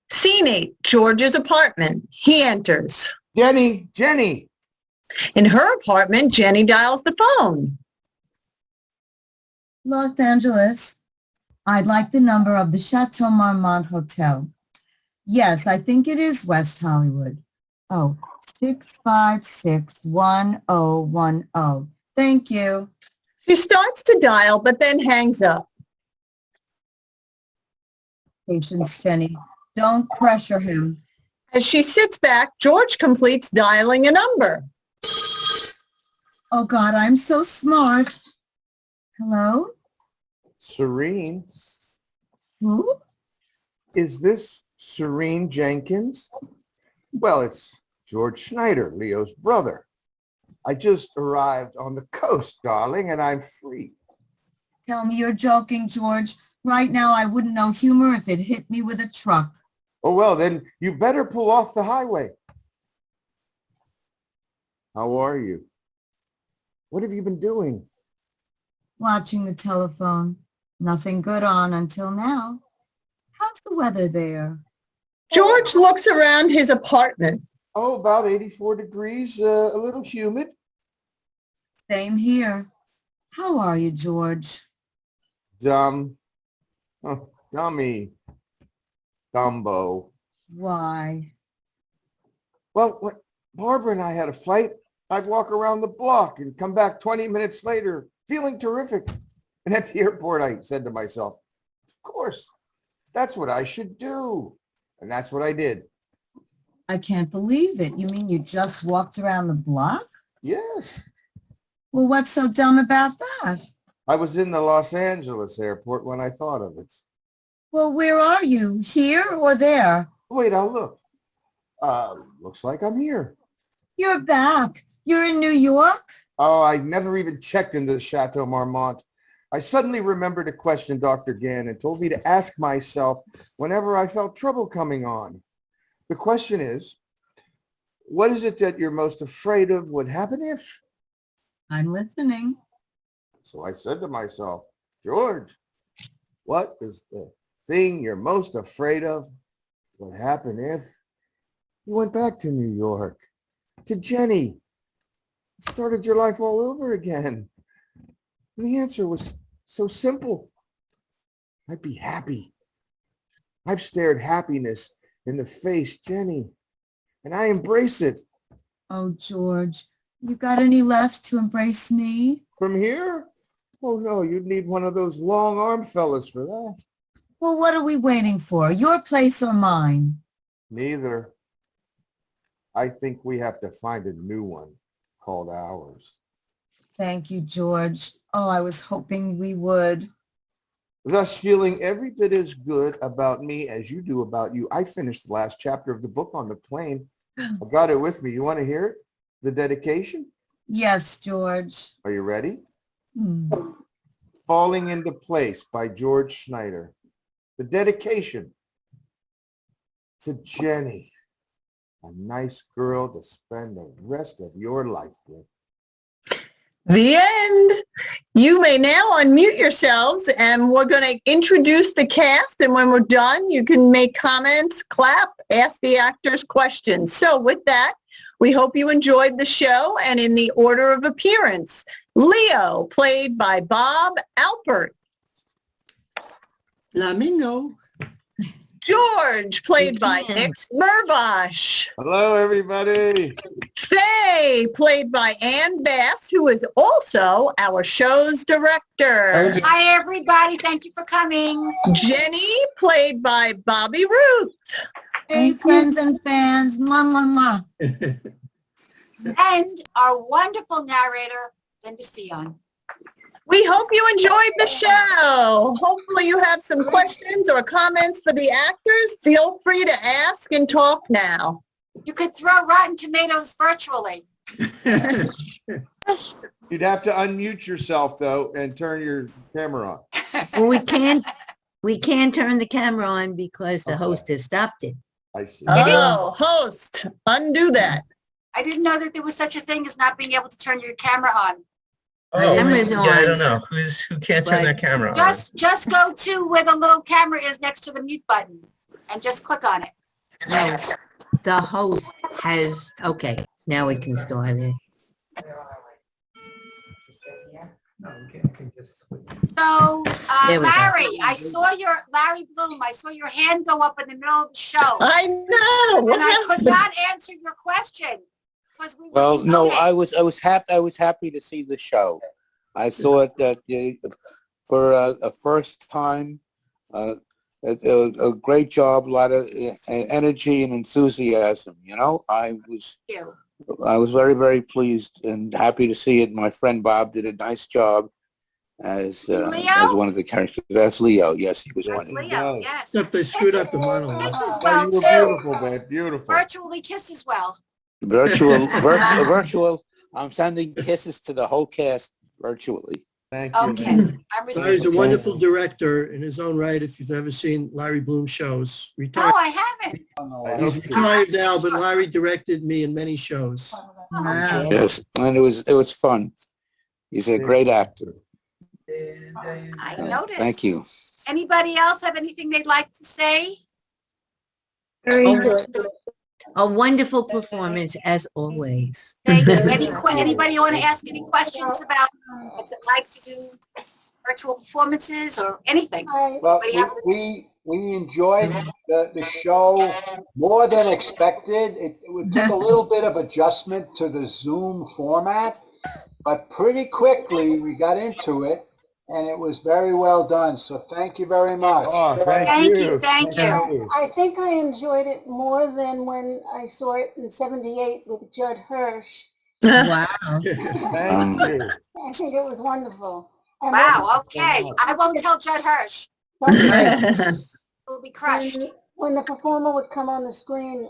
Scene 8, George's apartment. He enters. Jenny. In her apartment, Jenny dials the phone. Los Angeles. I'd like the number of the Chateau Marmont Hotel. Yes, I think it is West Hollywood. Oh, 6561010. Thank you. She starts to dial, but then hangs up. Patience, Jenny. Don't pressure him. As she sits back, George completes dialing a number. Oh, God, I'm so smart. Hello? Serene, Who? is this Serene Jenkins? Well, it's George Schneider, Leo's brother. I just arrived on the coast, darling, and I'm free. Tell me you're joking, George. Right now, I wouldn't know humor if it hit me with a truck. Oh, well, then you better pull off the highway. How are you? What have you been doing? Watching the telephone. Nothing good on until now. How's the weather there? George looks around his apartment. Oh, about 84 degrees, a little humid. Same here. How are you, George? Dumb. Oh, dummy. Dumbo. Why? Well, when Barbara and I had a fight, I'd walk around the block and come back 20 minutes later feeling terrific. And at the airport, I said to myself, of course, that's what I should do. And that's what I did. I can't believe it. You mean you just walked around the block? Yes. Well, what's so dumb about that? I was in the Los Angeles airport when I thought of it. Well, where are you? Here or there? Wait, I'll look. Looks like I'm here. You're back. You're in New York? Oh, I never even checked into the Chateau Marmont. I suddenly remembered a question Dr. Gannon told me to ask myself whenever I felt trouble coming on. The question is, what is it that you're most afraid of would happen if? I'm listening. So I said to myself, George, what is the thing you're most afraid of would happen if you went back to New York, to Jenny, started your life all over again? And the answer was so simple. I'd be happy. I've stared happiness in the face, Jenny, and I embrace it. Oh, George, you got any left to embrace me? From here? Oh, no, you'd need one of those long-arm fellas for that. Well, what are we waiting for? Your place or mine? Neither. I think we have to find a new one called ours. Thank you, George. Oh, I was hoping we would. Thus, feeling every bit as good about me as you do about you, I finished the last chapter of the book on the plane. I got it with me. You want to hear it? The dedication? Yes, George. Are you ready? Hmm. Falling into Place by George Schneider. The dedication to Jenny, a nice girl to spend the rest of your life with. The end. You may now unmute yourselves, and we're going to introduce the cast, and when we're done, you can make comments, clap, ask the actors questions. So with that, we hope you enjoyed the show, and in the order of appearance, Leo, played by Bob Alpert. Flamingo. George, played by Nick Mervosh. Hello, everybody. Faye, played by Ann Bass, who is also our show's director. Hi, everybody. Thank you for coming. Jenny, played by Bobby Ruth. Hey, friends and fans. Mwah, mwah, mwah. And our wonderful narrator, Linda Sion. We hope you enjoyed the show. Hopefully you have some questions or comments for the actors. Feel free to ask and talk now. You could throw Rotten Tomatoes virtually. You'd have to unmute yourself, though, and turn your camera on. Well, we can't turn the camera on because the host has stopped it. I see. Oh, host, undo that. I didn't know that there was such a thing as not being able to turn your camera on. Camera's on. I don't know. Who can't turn But their camera on? Just go to where the little camera is next to the mute button and just click on it. No, the host has, okay, now we can start it. So, There we go. Larry, Larry Bloom, I saw your hand go up in the middle of the show. I know. What And I could happened? not answer your question. Because we Well, no, okay. I was happy to see the show. I thought that for a first time, a great job, a lot of energy and enthusiasm. I was very, very pleased and happy to see it. My friend Bob did a nice job as one of the characters. That's Leo. Yes, he was one. Leo, yes. Except they screwed up the monologue. Kisses Oh, well, you were too. beautiful, man. Beautiful. Virtually kisses well. Virtual. I'm sending kisses to the whole cast virtually. Thank you. Okay. man. I'm Larry's a receiving. wonderful director in his own right, if you've ever seen Larry Bloom shows. No, Retired. I haven't. I He's hope you- retired now, but Larry directed me in many shows. Wow. Yes, and it was fun. He's a great actor. I noticed. Thank you. Anybody else have anything they'd like to say? A wonderful performance as always. Thank you. Anybody want to ask any questions about what's it like to do virtual performances or anything? Well, we enjoyed the show more than expected. It took a little bit of adjustment to the Zoom format, but pretty quickly we got into it, and it was very well done. So thank you very much. Oh, Thank you. Thank you. I think I enjoyed it more than when I saw it in '78 with Judd Hirsch. Wow. Thank you. I think it was wonderful. And Wow. Okay. I won't tell Judd Hirsch. He'll be crushed. when the performer would come on the screen,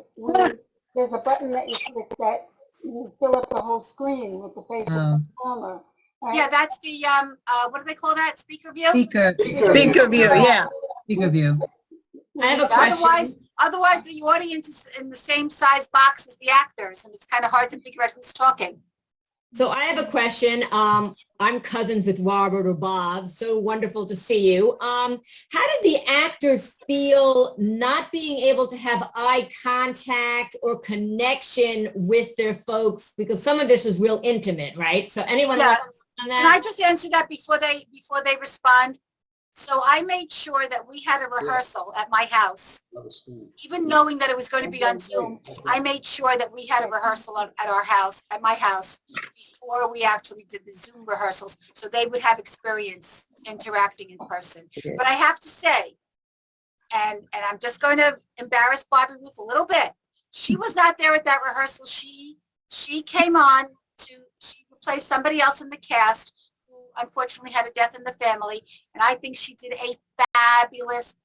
there's a button that you click that you fill up the whole screen with the face of the performer. Right? Yeah, that's the what do they call that? Speaker view? Speaker view, yeah. view. I have a question. Otherwise the audience is in the same size box as the actors, and it's kind of hard to figure out who's talking. So I have a question. I'm cousins with Robert or Bob. So wonderful to see you. How did the actors feel not being able to have eye contact or connection with their folks? Because some of this was real intimate, right? So anyone Yeah. on Can I that? just answer that before they respond? So I made sure that we had a rehearsal at my house. Even knowing that it was going to be on Zoom, I made sure that we had a rehearsal at my house, before we actually did the Zoom rehearsals, so they would have experience interacting in person. But I have to say, and I'm just going to embarrass Bobby Ruth a little bit, she was not there at that rehearsal. She came on she replaced somebody else in the cast who unfortunately had a death in the family, and I think she did a fabulous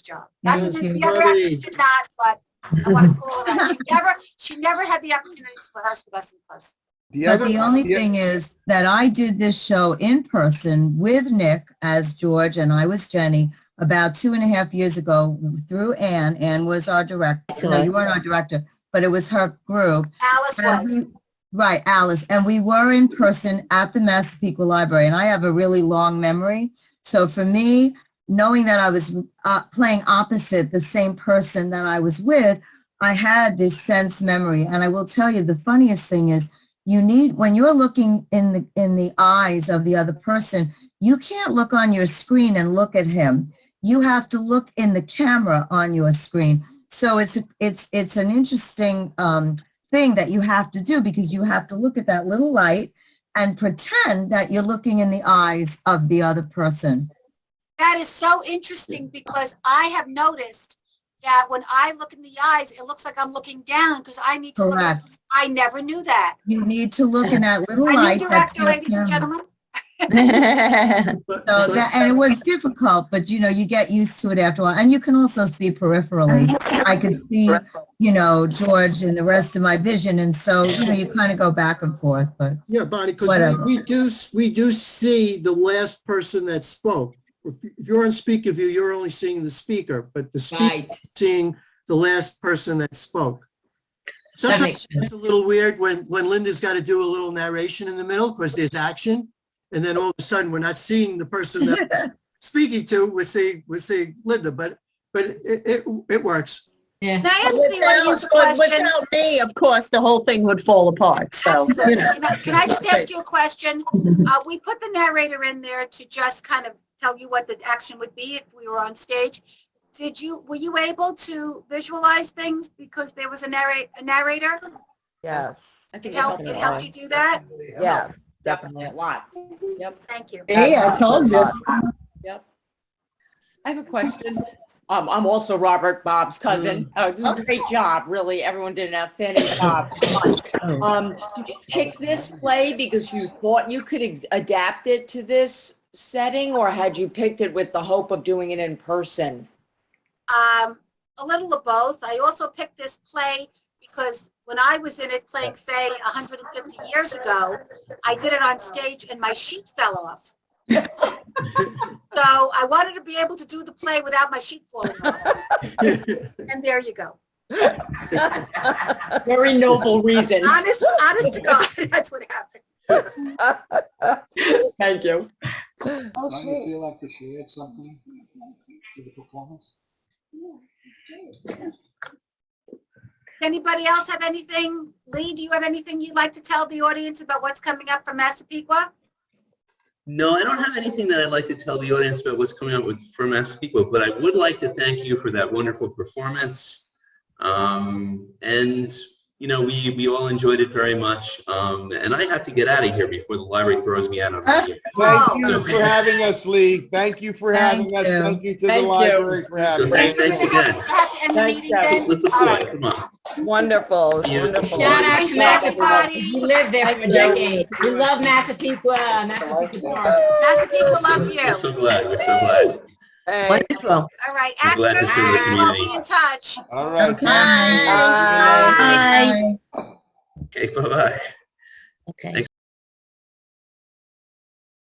job. Not that the other actors did not, but I want to call her out. She never had the opportunity to rehearse with us in person. But the only thing is that I did this show in person with Nick as George, and I was Jenny, about 2.5 years ago through Ann. Ann was our director. No, you weren't our director, but it was her group. Alice was. Right, Alice. And we were in person at the Massapequa Library, and I have a really long memory. So for me, knowing that I was playing opposite the same person that I was with, I had this sense memory. And I will tell you, the funniest thing is, when you're looking in the eyes of the other person, you can't look on your screen and look at him. You have to look in the camera on your screen. So it's an interesting thing that you have to do, because you have to look at that little light and pretend that you're looking in the eyes of the other person. That is so interesting, because I have noticed that when I look in the eyes, it looks like I'm looking down, because I need to look at. I never knew that. You need to look in that little Are light. you director, ladies and gentlemen? And it was difficult, but you get used to it after a while. And you can also see peripherally. I could see, George and the rest of my vision, and so you kind of go back and forth. But Yeah, Bonnie, because we do see the last person that spoke. If you're on speaker view, you're only seeing the speaker, but the speaker is seeing the last person that spoke. Sometimes it's a little weird when Linda's got to do a little narration in the middle, because there's action, and then all of a sudden we're not seeing the person that speaking to. We're seeing Linda, but it works. Yeah. Can I ask the audience a But question? without me, of course, the whole thing would fall apart. So, you know. Can I just ask you a question? We put the narrator in there to just kind of tell you what the action would be if we were on stage. Were you able to visualize things because there was a narrator? Yes. It helped you do that? Yes, definitely a lot. Yep. Thank you. Hey, I told you. Yep. I have a question. I'm also Robert, Bob's cousin. Great job, really. Everyone did an outstanding job. Did you pick this play because you thought you could adapt it to this setting, or had you picked it with the hope of doing it in person? A little of both. I also picked this play because when I was in it playing Faye 150 years ago, I did it on stage and my sheet fell off. So I wanted to be able to do the play without my sheet falling off. And there you go. Very noble reason. Honest to God, that's what happened. Thank you. Don't you feel like you should add something to the performance? Anybody else have anything? Lee, do you have anything you'd like to tell the audience about what's coming up for Massapequa? No, I don't have anything that I'd like to tell the audience about what's coming up for Massapequa, but I would like to thank you for that wonderful performance. And, you know, we all enjoyed it very much. And I have to get out of here before the library throws me out of here. Thank you for having us, Lee. Thank you for having us. Thank you to the library for having us. Thanks again. We have to end the meeting then. Let's applaud. Come on. Wonderful. Beautiful. Shout out to Massapequa. Everybody. You lived there for decades. You love Massapequa. Massapequa. Massapequa loves you. We're so glad. We're so glad. Wonderful. All right, We're glad to actors, serve the we'll community. be in touch. All right. Okay. Bye. Okay, bye-bye. Okay. Thanks.